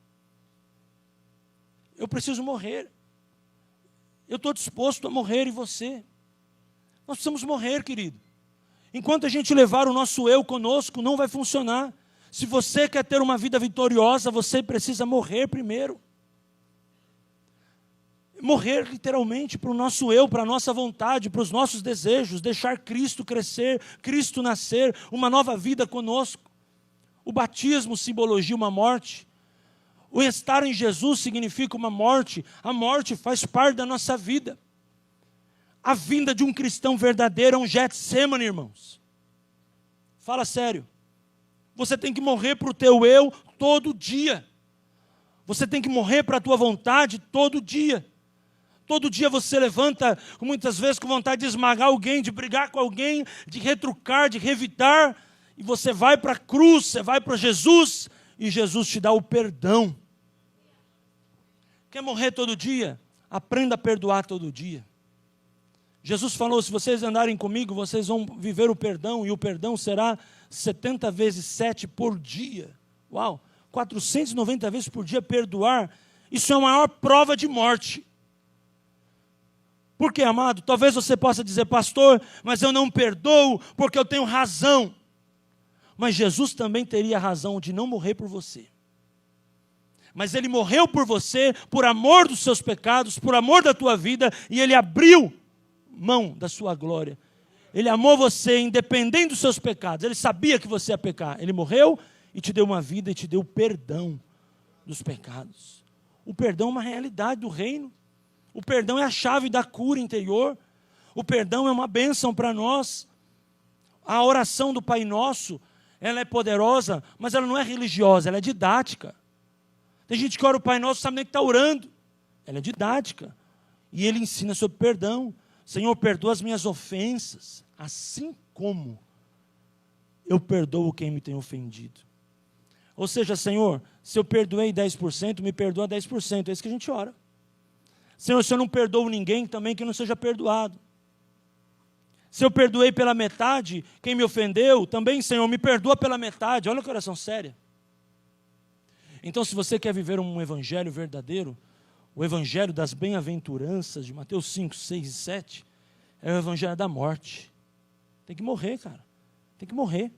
Eu preciso morrer. Eu estou disposto a morrer, e você? Nós precisamos morrer, querido. Enquanto a gente levar o nosso eu conosco, não vai funcionar. Se você quer ter uma vida vitoriosa, você precisa morrer primeiro. Morrer literalmente para o nosso eu, para a nossa vontade, para os nossos desejos, deixar Cristo crescer, Cristo nascer, uma nova vida conosco. O batismo simbologia uma morte. O estar em Jesus significa uma morte. A morte faz parte da nossa vida. A vinda de um cristão verdadeiro é um Getsêmani, irmãos. Fala sério. Você tem que morrer para o teu eu todo dia. Você tem que morrer para a tua vontade todo dia. Todo dia você levanta, muitas vezes com vontade de esmagar alguém, de brigar com alguém, de retrucar, de revidar. E você vai para a cruz, você vai para Jesus, e Jesus te dá o perdão. Quer morrer todo dia? Aprenda a perdoar todo dia. Jesus falou: se vocês andarem comigo, vocês vão viver o perdão, e o perdão será 70 vezes 7 por dia. Uau! 490 vezes por dia perdoar. Isso é a maior prova de morte. Por quê, amado? Talvez você possa dizer: pastor, mas eu não perdoo porque eu tenho razão. Mas Jesus também teria razão de não morrer por você. Mas Ele morreu por você, por amor dos seus pecados, por amor da tua vida, e Ele abriu mão da sua glória. Ele amou você independente dos seus pecados. Ele sabia que você ia pecar. Ele morreu e te deu uma vida e te deu o perdão dos pecados. O perdão é uma realidade do reino. O perdão é a chave da cura interior. O perdão é uma bênção para nós. A oração do Pai Nosso, ela é poderosa, mas ela não é religiosa, ela é didática. Tem gente que ora o Pai Nosso e sabe nem que está orando. Ela é didática. E ele ensina sobre perdão. Senhor, perdoa as minhas ofensas, assim como eu perdoo quem me tem ofendido. Ou seja, Senhor, se eu perdoei 10%, me perdoa 10%. É isso que a gente ora. Senhor, se eu não perdoo ninguém, também que não seja perdoado. Se eu perdoei pela metade, quem me ofendeu, também, Senhor, me perdoa pela metade. Olha que oração séria. Então, se você quer viver um evangelho verdadeiro, o evangelho das bem-aventuranças de Mateus 5, 6 e 7, é o evangelho da morte. Tem que morrer, cara. Tem que morrer.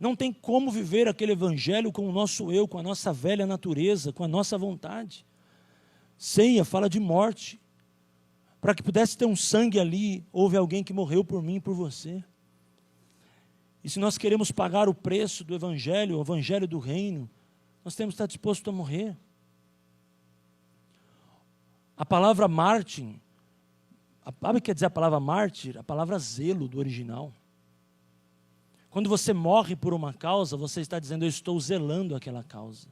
Não tem como viver aquele evangelho com o nosso eu, com a nossa velha natureza, com a nossa vontade. Ceia fala de morte. Para que pudesse ter um sangue ali, houve alguém que morreu por mim e por você. E se nós queremos pagar o preço do evangelho, o evangelho do reino, nós temos que estar dispostos a morrer. A palavra mártir, sabe o que quer dizer a palavra mártir? A palavra zelo do original. Quando você morre por uma causa, você está dizendo: eu estou zelando aquela causa.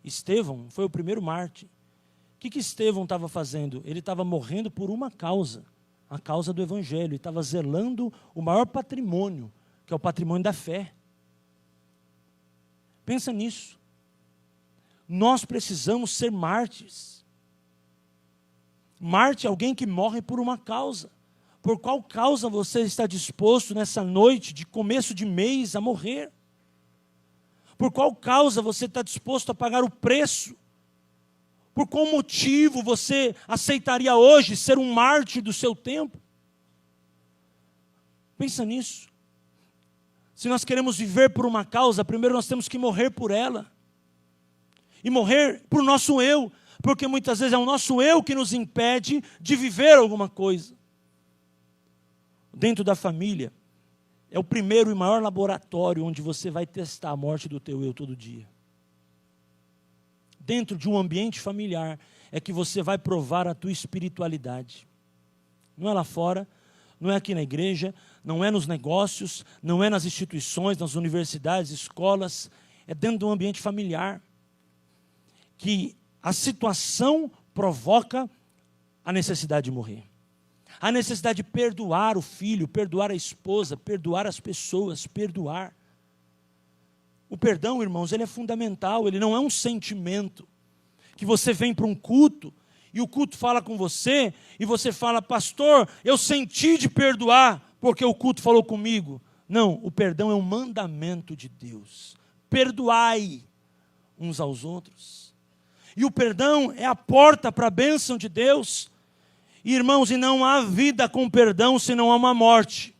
Estevão foi o primeiro mártir. O que Estevão estava fazendo? Ele estava morrendo por uma causa, a causa do evangelho, e estava zelando o maior patrimônio, que é o patrimônio da fé. Pensa nisso. Nós precisamos ser mártires. Mártir é alguém que morre por uma causa. Por qual causa você está disposto nessa noite de começo de mês a morrer? Por qual causa você está disposto a pagar o preço? Por qual motivo você aceitaria hoje ser um mártir do seu tempo? Pensa nisso. Se nós queremos viver por uma causa, primeiro nós temos que morrer por ela. E morrer por nosso eu, porque muitas vezes é o nosso eu que nos impede de viver alguma coisa. Dentro da família, é o primeiro e maior laboratório onde você vai testar a morte do teu eu todo dia. Dentro de um ambiente familiar, é que você vai provar a tua espiritualidade. Não é lá fora, não é aqui na igreja, não é nos negócios, não é nas instituições, nas universidades, escolas, é dentro de um ambiente familiar. Que a situação provoca a necessidade de morrer. A necessidade de perdoar o filho, perdoar a esposa, perdoar as pessoas, perdoar. O perdão, irmãos, ele é fundamental, ele não é um sentimento. Que você vem para um culto, e o culto fala com você, e você fala, pastor, eu senti de perdoar, porque o culto falou comigo. Não, o perdão é um mandamento de Deus. Perdoai uns aos outros. E o perdão é a porta para a bênção de Deus. E, irmãos, e não há vida com perdão se não há uma morte.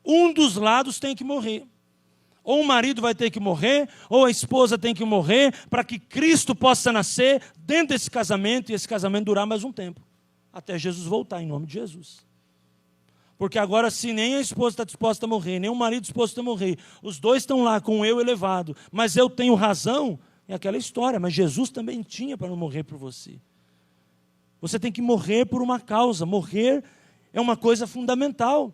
Um dos lados tem que morrer. Ou o marido vai ter que morrer, ou a esposa tem que morrer, para que Cristo possa nascer dentro desse casamento, e esse casamento durar mais um tempo. Até Jesus voltar, em nome de Jesus. Porque agora, se nem a esposa está disposta a morrer, nem o marido disposto a morrer, os dois estão lá com o eu elevado, mas eu tenho razão, é aquela história, mas Jesus também tinha para não morrer por você. Você tem que morrer por uma causa, morrer é uma coisa fundamental.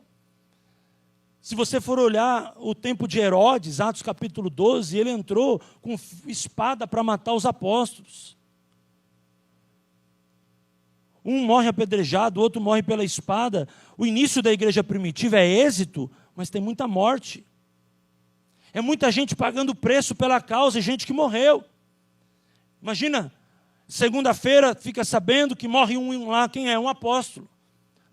Se você for olhar o tempo de Herodes, Atos capítulo 12, ele entrou com espada para matar os apóstolos. Um morre apedrejado, o outro morre pela espada. O início da igreja primitiva é êxito, mas tem muita morte. É muita gente pagando preço pela causa, e gente que morreu. Imagina, segunda-feira fica sabendo que morre um lá, quem é? Um apóstolo.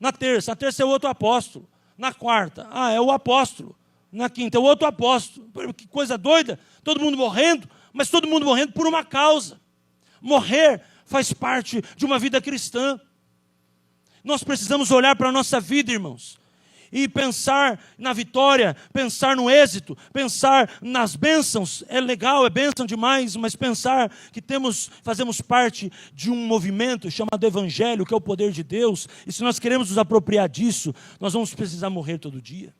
Na terça é o outro apóstolo. Na quarta, é o apóstolo. Na quinta, é o outro apóstolo. Que coisa doida, todo mundo morrendo, mas todo mundo morrendo por uma causa. Morrer faz parte de uma vida cristã. Nós precisamos olhar para a nossa vida, irmãos, e pensar na vitória, pensar no êxito, pensar nas bênçãos. É legal, é bênção demais, mas pensar que fazemos parte de um movimento chamado Evangelho, que é o poder de Deus, e se nós queremos nos apropriar disso, nós vamos precisar morrer todo dia.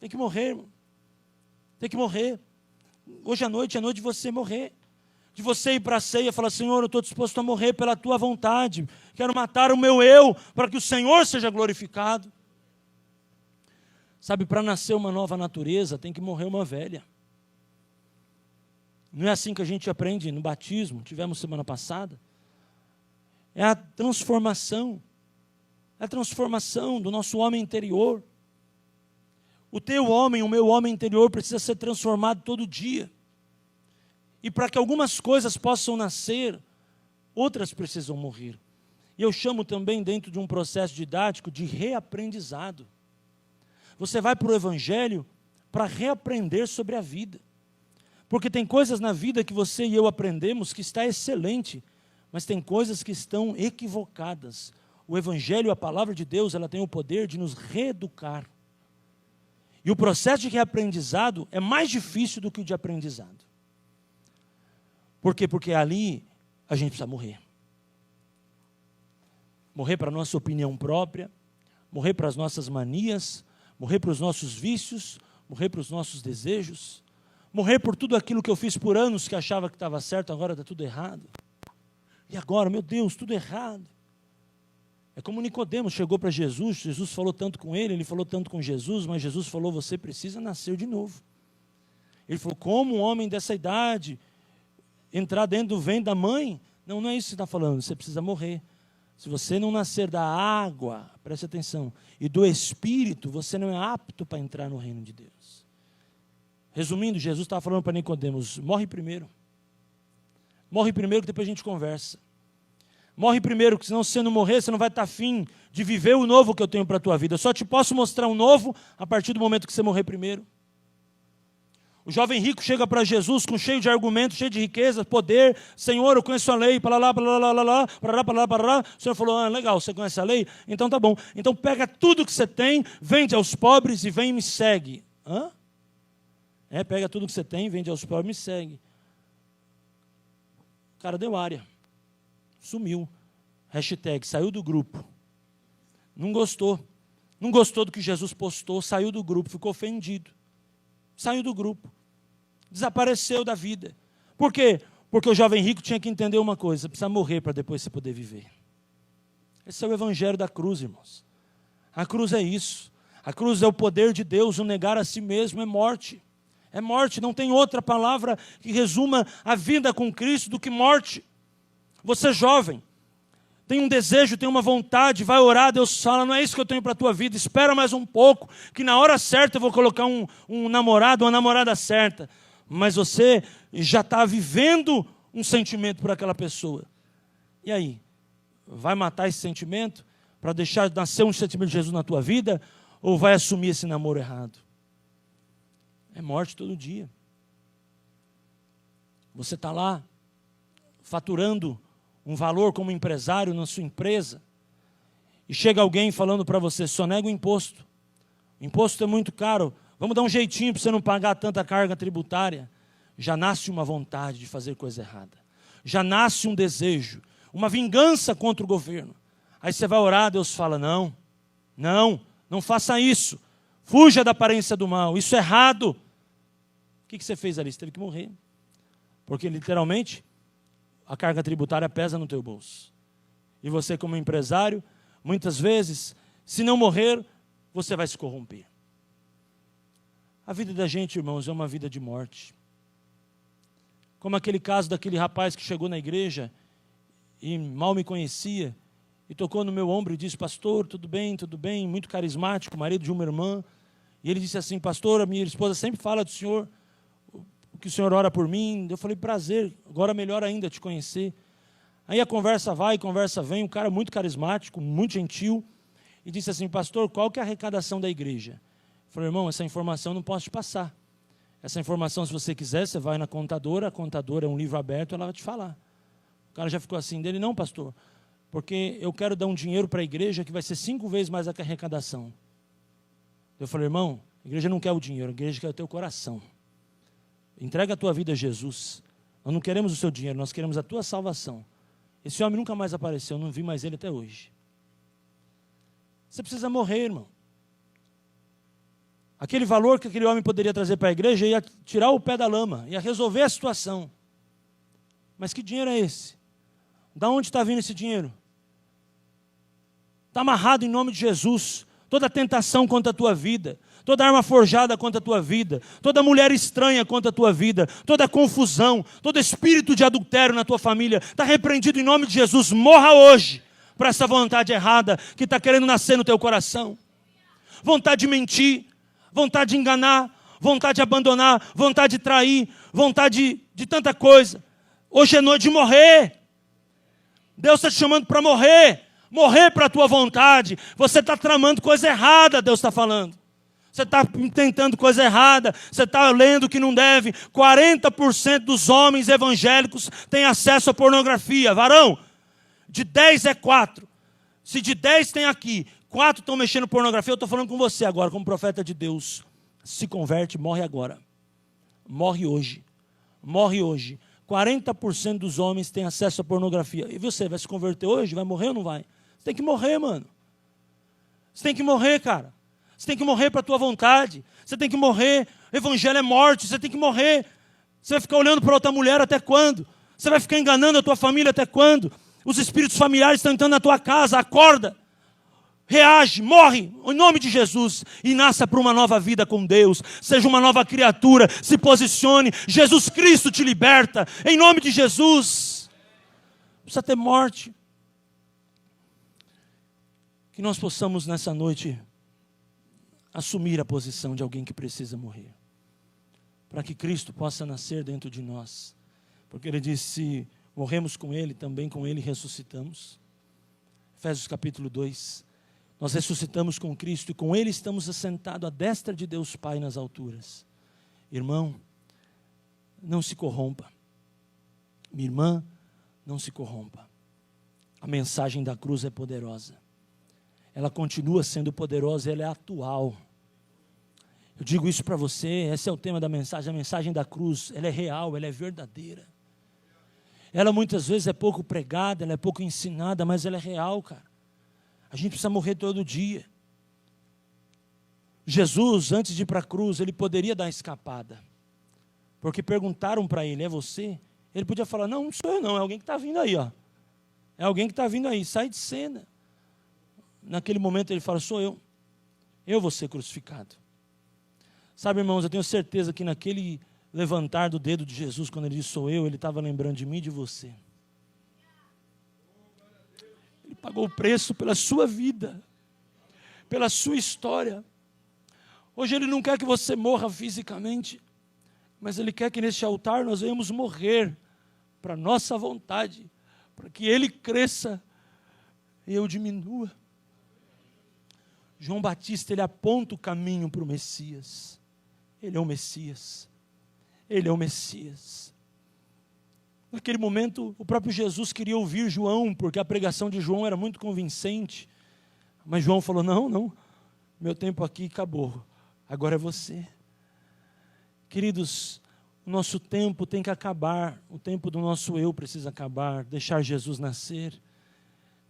Tem que morrer, irmão. Tem que morrer. Hoje à noite é noite de você morrer. De você ir para a ceia e falar, Senhor, eu estou disposto a morrer pela Tua vontade. Quero matar o meu eu, para que o Senhor seja glorificado. Sabe, para nascer uma nova natureza, tem que morrer uma velha. Não é assim que a gente aprende no batismo, tivemos semana passada. É a transformação. É a transformação do nosso homem interior. O teu homem, o meu homem interior precisa ser transformado todo dia. E para que algumas coisas possam nascer, outras precisam morrer. E eu chamo também, dentro de um processo didático, de reaprendizado. Você vai para o Evangelho para reaprender sobre a vida. Porque tem coisas na vida que você e eu aprendemos que está excelente, mas tem coisas que estão equivocadas. O Evangelho, a palavra de Deus, ela tem o poder de nos reeducar. E o processo de reaprendizado é mais difícil do que o de aprendizado. Por quê? Porque ali a gente precisa morrer. Morrer para a nossa opinião própria, morrer para as nossas manias, morrer para os nossos vícios, morrer para os nossos desejos, morrer por tudo aquilo que eu fiz por anos que achava que estava certo, agora está tudo errado. E agora, meu Deus, tudo errado. É como Nicodemos chegou para Jesus, Jesus falou tanto com ele falou tanto com Jesus, mas Jesus falou, você precisa nascer de novo. Ele falou, como um homem dessa idade entrar dentro do ventre da mãe? Não, não é isso que você está falando, você precisa morrer. Se você não nascer da água, preste atenção, e do Espírito, você não é apto para entrar no reino de Deus. Resumindo, Jesus estava falando para Nicodemos, morre primeiro. Morre primeiro que depois a gente conversa. Morre primeiro, que senão se você não morrer, você não vai estar afim de viver o novo que eu tenho para a tua vida. Eu só te posso mostrar um novo a partir do momento que você morrer primeiro. O jovem rico chega para Jesus cheio de argumentos, cheio de riqueza, poder. Senhor, eu conheço a lei. O Senhor falou, legal, você conhece a lei? Então tá bom. Então pega tudo que você tem, vende aos pobres e vem e me segue. Hã? Pega tudo que você tem, vende aos pobres e me segue. O cara deu área. Sumiu. Hashtag, saiu do grupo. Não gostou. Não gostou do que Jesus postou, saiu do grupo, ficou ofendido. Saiu do grupo. Desapareceu da vida. Por quê? Porque o jovem rico tinha que entender uma coisa, precisa morrer para depois você poder viver. Esse é o evangelho da cruz, irmãos. A cruz é isso. A cruz é o poder de Deus, o negar a si mesmo é morte. É morte, não tem outra palavra que resuma a vida com Cristo do que morte. Você jovem, tem um desejo, tem uma vontade, vai orar, Deus fala, não é isso que eu tenho para a tua vida, espera mais um pouco, que na hora certa eu vou colocar um namorado, uma namorada certa. Mas você já está vivendo um sentimento por aquela pessoa. E aí? Vai matar esse sentimento para deixar nascer um sentimento de Jesus na tua vida? Ou vai assumir esse namoro errado? É morte todo dia. Você está lá, faturando um valor como empresário na sua empresa, e chega alguém falando para você, só nega o imposto. O imposto é muito caro, vamos dar um jeitinho para você não pagar tanta carga tributária. Já nasce uma vontade de fazer coisa errada. Já nasce um desejo, uma vingança contra o governo. Aí você vai orar, Deus fala, não faça isso. Fuja da aparência do mal, isso é errado. O que você fez ali? Você teve que morrer. Porque literalmente, a carga tributária pesa no teu bolso. E você como empresário, muitas vezes, se não morrer, você vai se corromper. A vida da gente, irmãos, é uma vida de morte. Como aquele caso daquele rapaz que chegou na igreja e mal me conhecia, e tocou no meu ombro e disse, pastor, tudo bem, muito carismático, marido de uma irmã. E ele disse assim, pastor, a minha esposa sempre fala do senhor, que o senhor ora por mim. Eu falei, prazer, agora melhor ainda te conhecer. Aí a conversa vai, conversa vem, um cara muito carismático, muito gentil, e disse assim, pastor, qual que é a arrecadação da igreja? Eu falei, irmão, essa informação eu não posso te passar. Essa informação, se você quiser, você vai na contadora, a contadora é um livro aberto, ela vai te falar. O cara já ficou assim dele, não, pastor, porque eu quero dar um dinheiro para a igreja que vai ser 5 vezes mais a arrecadação. Eu falei, irmão, a igreja não quer o dinheiro, a igreja quer o teu coração. Entrega a tua vida a Jesus. Nós não queremos o seu dinheiro, nós queremos a tua salvação. Esse homem nunca mais apareceu, eu não vi mais ele até hoje. Você precisa morrer, irmão. Aquele valor que aquele homem poderia trazer para a igreja ia tirar o pé da lama, ia resolver a situação. Mas que dinheiro é esse? Da onde está vindo esse dinheiro? Está amarrado em nome de Jesus. Toda tentação contra a tua vida, toda arma forjada contra a tua vida, toda mulher estranha contra a tua vida, toda confusão, todo espírito de adultério na tua família, está repreendido em nome de Jesus. Morra hoje para essa vontade errada que está querendo nascer no teu coração. Vontade de mentir, vontade de enganar, vontade de abandonar, vontade de trair, vontade de tanta coisa. Hoje é noite de morrer. Deus está te chamando para morrer. Morrer para a tua vontade. Você está tramando coisa errada, Deus está falando. Você está tentando coisa errada. Você está lendo que não deve. 40% dos homens evangélicos têm acesso à pornografia. Varão, de 10 é 4. Se de 10 tem aqui, 4 estão mexendo em pornografia, eu estou falando com você agora, como profeta de Deus. Se converte, morre agora. Morre hoje. Morre hoje. 40% dos homens têm acesso à pornografia. E você, vai se converter hoje? Vai morrer ou não vai? Você tem que morrer, mano. Você tem que morrer, cara. Você tem que morrer para a tua vontade. Você tem que morrer. Evangelho é morte. Você tem que morrer. Você vai ficar olhando para outra mulher até quando? Você vai ficar enganando a tua família até quando? Os espíritos familiares estão entrando na tua casa. Acorda. Reage, morre, em nome de Jesus, e nasça para uma nova vida com Deus. Seja uma nova criatura, se posicione. Jesus Cristo te liberta, em nome de Jesus. Precisa ter morte. Que nós possamos nessa noite assumir a posição de alguém que precisa morrer, para que Cristo possa nascer dentro de nós, porque Ele disse: se morremos com Ele, também com Ele ressuscitamos. Efésios capítulo 2, nós ressuscitamos com Cristo e com Ele estamos assentados à destra de Deus Pai nas alturas. Irmão, não se corrompa. Minha irmã, não se corrompa. A mensagem da cruz é poderosa. Ela continua sendo poderosa, ela é atual. Eu digo isso para você, esse é o tema da mensagem. A mensagem da cruz, ela é real, ela é verdadeira. Ela muitas vezes é pouco pregada, ela é pouco ensinada, mas ela é real, cara. A gente precisa morrer todo dia. Jesus, antes de ir para a cruz, ele poderia dar escapada. Porque perguntaram para ele: é você? Ele podia falar: não, não sou eu não, é alguém que está vindo aí, ó. É alguém que está vindo aí, sai de cena. Naquele momento ele fala: sou eu vou ser crucificado. Sabe, irmãos, eu tenho certeza que naquele levantar do dedo de Jesus, quando ele disse sou eu, ele estava lembrando de mim e de você. Ele pagou o preço pela sua vida, pela sua história. Hoje ele não quer que você morra fisicamente, mas ele quer que neste altar nós venhamos morrer para nossa vontade, para que ele cresça e eu diminua. João Batista, ele aponta o caminho para o Messias. Ele é o Messias. Ele é o Messias. Naquele momento, o próprio Jesus queria ouvir João, porque a pregação de João era muito convincente. Mas João falou: não, meu tempo aqui acabou. Agora é você. Queridos, o nosso tempo tem que acabar. O tempo do nosso eu precisa acabar. Deixar Jesus nascer.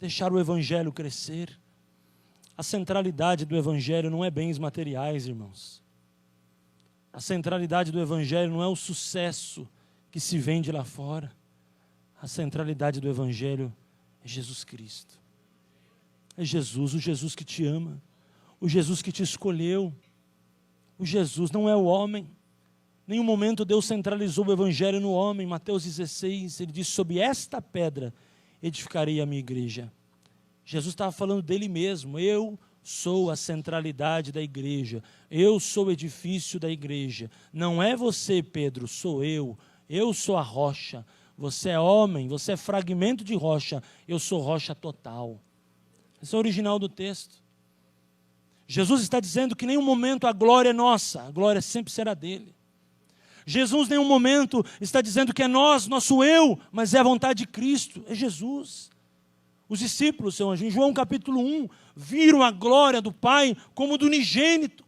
Deixar o Evangelho crescer. A centralidade do Evangelho não é bens materiais, irmãos. A centralidade do Evangelho não é o sucesso que se vende lá fora. A centralidade do Evangelho é Jesus Cristo. É Jesus, o Jesus que te ama. O Jesus que te escolheu. O Jesus não é o homem. Em nenhum momento Deus centralizou o Evangelho no homem. Mateus 16, ele disse: sob esta pedra edificarei a minha igreja. Jesus estava falando dele mesmo. Eu sou a centralidade da igreja. Eu sou o edifício da igreja. Não é você, Pedro, sou eu. Eu sou a rocha. Você é homem, você é fragmento de rocha. Eu sou rocha total. Esse é o original do texto. Jesus está dizendo que em nenhum momento a glória é nossa. A glória sempre será dele. Jesus em nenhum momento está dizendo que é nós, nosso eu, mas é a vontade de Cristo. É Jesus. Os discípulos, Senhor, em João capítulo 1, viram a glória do Pai como do unigênito.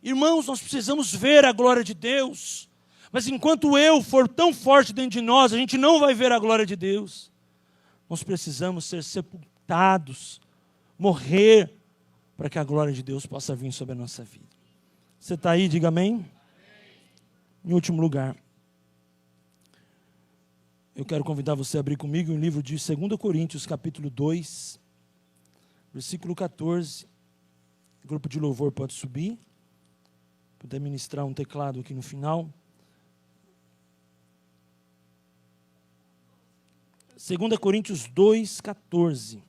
Irmãos, nós precisamos ver a glória de Deus. Mas enquanto o eu for tão forte dentro de nós, a gente não vai ver a glória de Deus. Nós precisamos ser sepultados, morrer, para que a glória de Deus possa vir sobre a nossa vida. Você está aí, diga amém. Em último lugar, eu quero convidar você a abrir comigo o livro de 2 Coríntios, capítulo 2, versículo 14. O grupo de louvor pode subir. Poder ministrar um teclado aqui no final. 2 Coríntios 2, 14.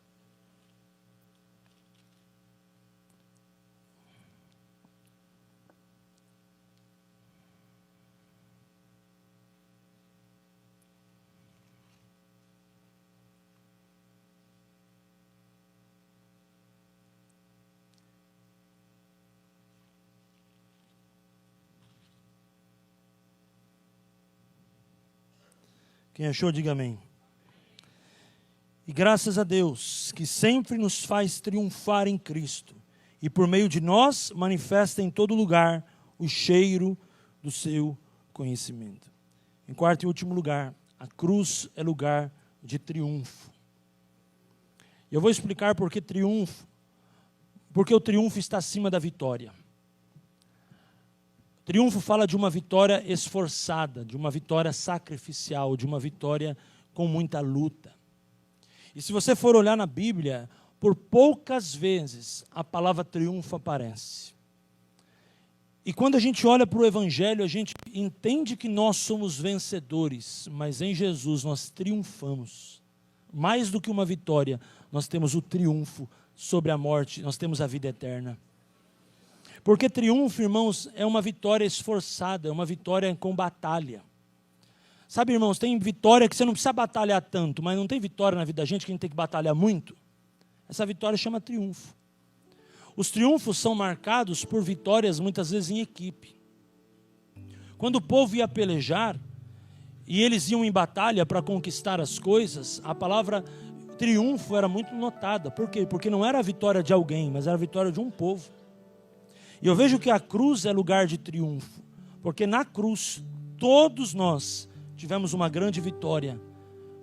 Quem achou, diga amém. E graças a Deus, que sempre nos faz triunfar em Cristo, e por meio de nós manifesta em todo lugar o cheiro do seu conhecimento. Em quarto e último lugar, a cruz é lugar de triunfo. Eu vou explicar por que triunfo. Porque o triunfo está acima da vitória. Triunfo fala de uma vitória esforçada, de uma vitória sacrificial, de uma vitória com muita luta. E se você for olhar na Bíblia, por poucas vezes a palavra triunfo aparece. E quando a gente olha para o Evangelho, a gente entende que nós somos vencedores, mas em Jesus nós triunfamos. mais do que uma vitória, nós temos o triunfo sobre a morte, nós temos a vida eterna. Porque triunfo, irmãos, é uma vitória esforçada, é uma vitória com batalha. Sabe, irmãos, tem vitória que você não precisa batalhar tanto, mas não tem vitória na vida da gente que a gente tem que batalhar muito. Essa vitória chama triunfo. Os triunfos são marcados por vitórias muitas vezes em equipe. Quando o povo ia pelejar e eles iam em batalha para conquistar as coisas, a palavra triunfo era muito notada. Por quê? Porque não era a vitória de alguém, mas era a vitória de um povo. E eu vejo que a cruz é lugar de triunfo, porque na cruz todos nós tivemos uma grande vitória.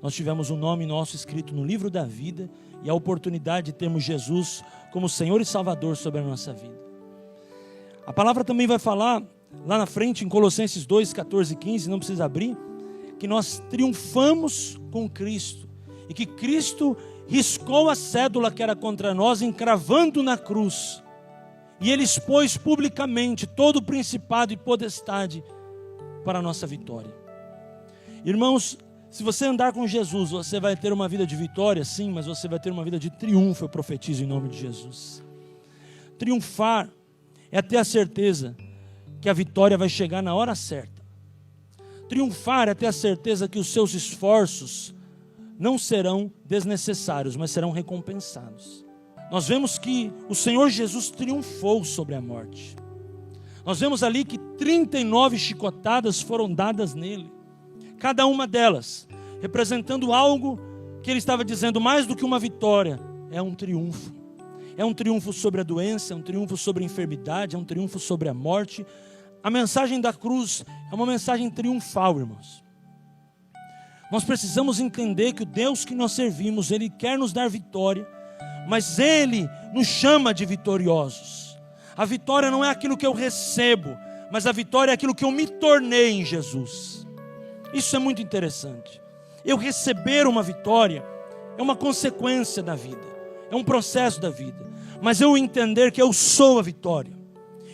Nós tivemos o nome nosso escrito no livro da vida e a oportunidade de termos Jesus como Senhor e Salvador sobre a nossa vida. A palavra também vai falar lá na frente em Colossenses 2, 14 e 15, não precisa abrir, que nós triunfamos com Cristo e que Cristo riscou a cédula que era contra nós, encravando na cruz, e Ele expôs publicamente todo o principado e potestade para a nossa vitória. Irmãos, se você andar com Jesus, você vai ter uma vida de vitória, sim, mas você vai ter uma vida de triunfo, eu profetizo em nome de Jesus. Triunfar é ter a certeza que a vitória vai chegar na hora certa. Triunfar é ter a certeza que os seus esforços não serão desnecessários, mas serão recompensados. Nós vemos que o Senhor Jesus triunfou sobre a morte. Nós vemos ali que 39 chicotadas foram dadas nele. Cada uma delas representando algo que ele estava dizendo, mais do que uma vitória, é um triunfo. É um triunfo sobre a doença, é um triunfo sobre a enfermidade, é um triunfo sobre a morte. A mensagem da cruz é uma mensagem triunfal, irmãos. Nós precisamos entender que o Deus que nós servimos, Ele quer nos dar vitória, mas Ele nos chama de vitoriosos. A vitória não é aquilo que eu recebo, mas a vitória é aquilo que eu me tornei em Jesus. Isso é muito interessante. Eu receber uma vitória é uma consequência da vida, é um processo da vida. Mas eu entender que eu sou a vitória,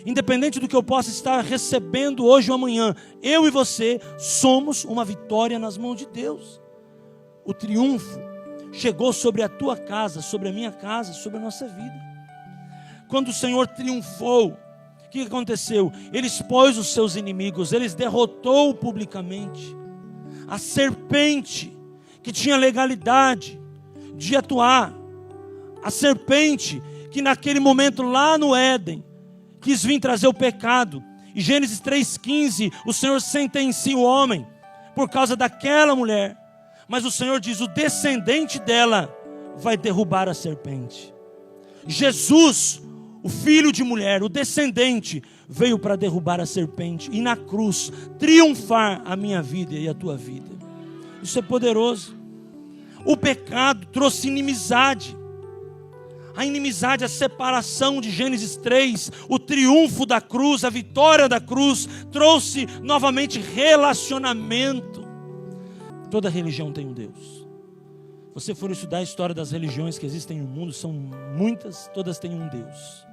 independente do que eu possa estar recebendo hoje ou amanhã, eu e você somos uma vitória nas mãos de Deus. O triunfo chegou sobre a tua casa, sobre a minha casa, sobre a nossa vida. Quando o Senhor triunfou, o que aconteceu? Ele expôs os seus inimigos, Ele derrotou publicamente. A serpente que tinha legalidade de atuar, a serpente que naquele momento lá no Éden quis vir trazer o pecado. Em Gênesis 3,15, o Senhor sentencia o homem por causa daquela mulher, mas o Senhor diz, o descendente dela vai derrubar a serpente. Jesus, o filho de mulher, o descendente, veio para derrubar a serpente e na cruz triunfar a minha vida e a tua vida. Isso é poderoso. O pecado trouxe inimizade. A inimizade, a separação de Gênesis 3, o triunfo da cruz, a vitória da cruz, trouxe novamente relacionamento. Toda religião tem um Deus. Se você for estudar a história das religiões que existem no mundo, são muitas, todas têm um Deus.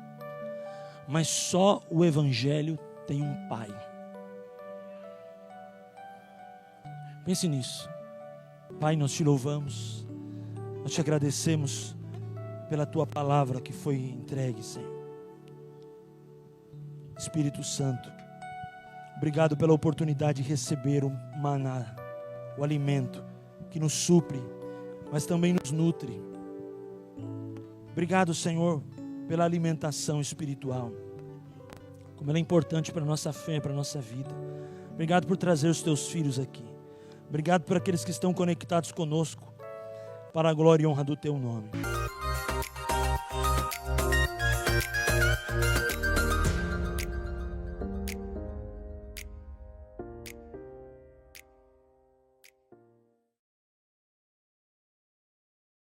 Mas só o Evangelho tem um Pai. Pense nisso. Pai, nós te louvamos, nós te agradecemos pela tua palavra que foi entregue, Senhor. Espírito Santo, obrigado pela oportunidade de receber o maná, o alimento que nos supre, mas também nos nutre. Obrigado, Senhor, pela alimentação espiritual, como ela é importante para a nossa fé, para a nossa vida. Obrigado por trazer os teus filhos aqui. Obrigado por aqueles que estão conectados conosco, para a glória e honra do teu nome.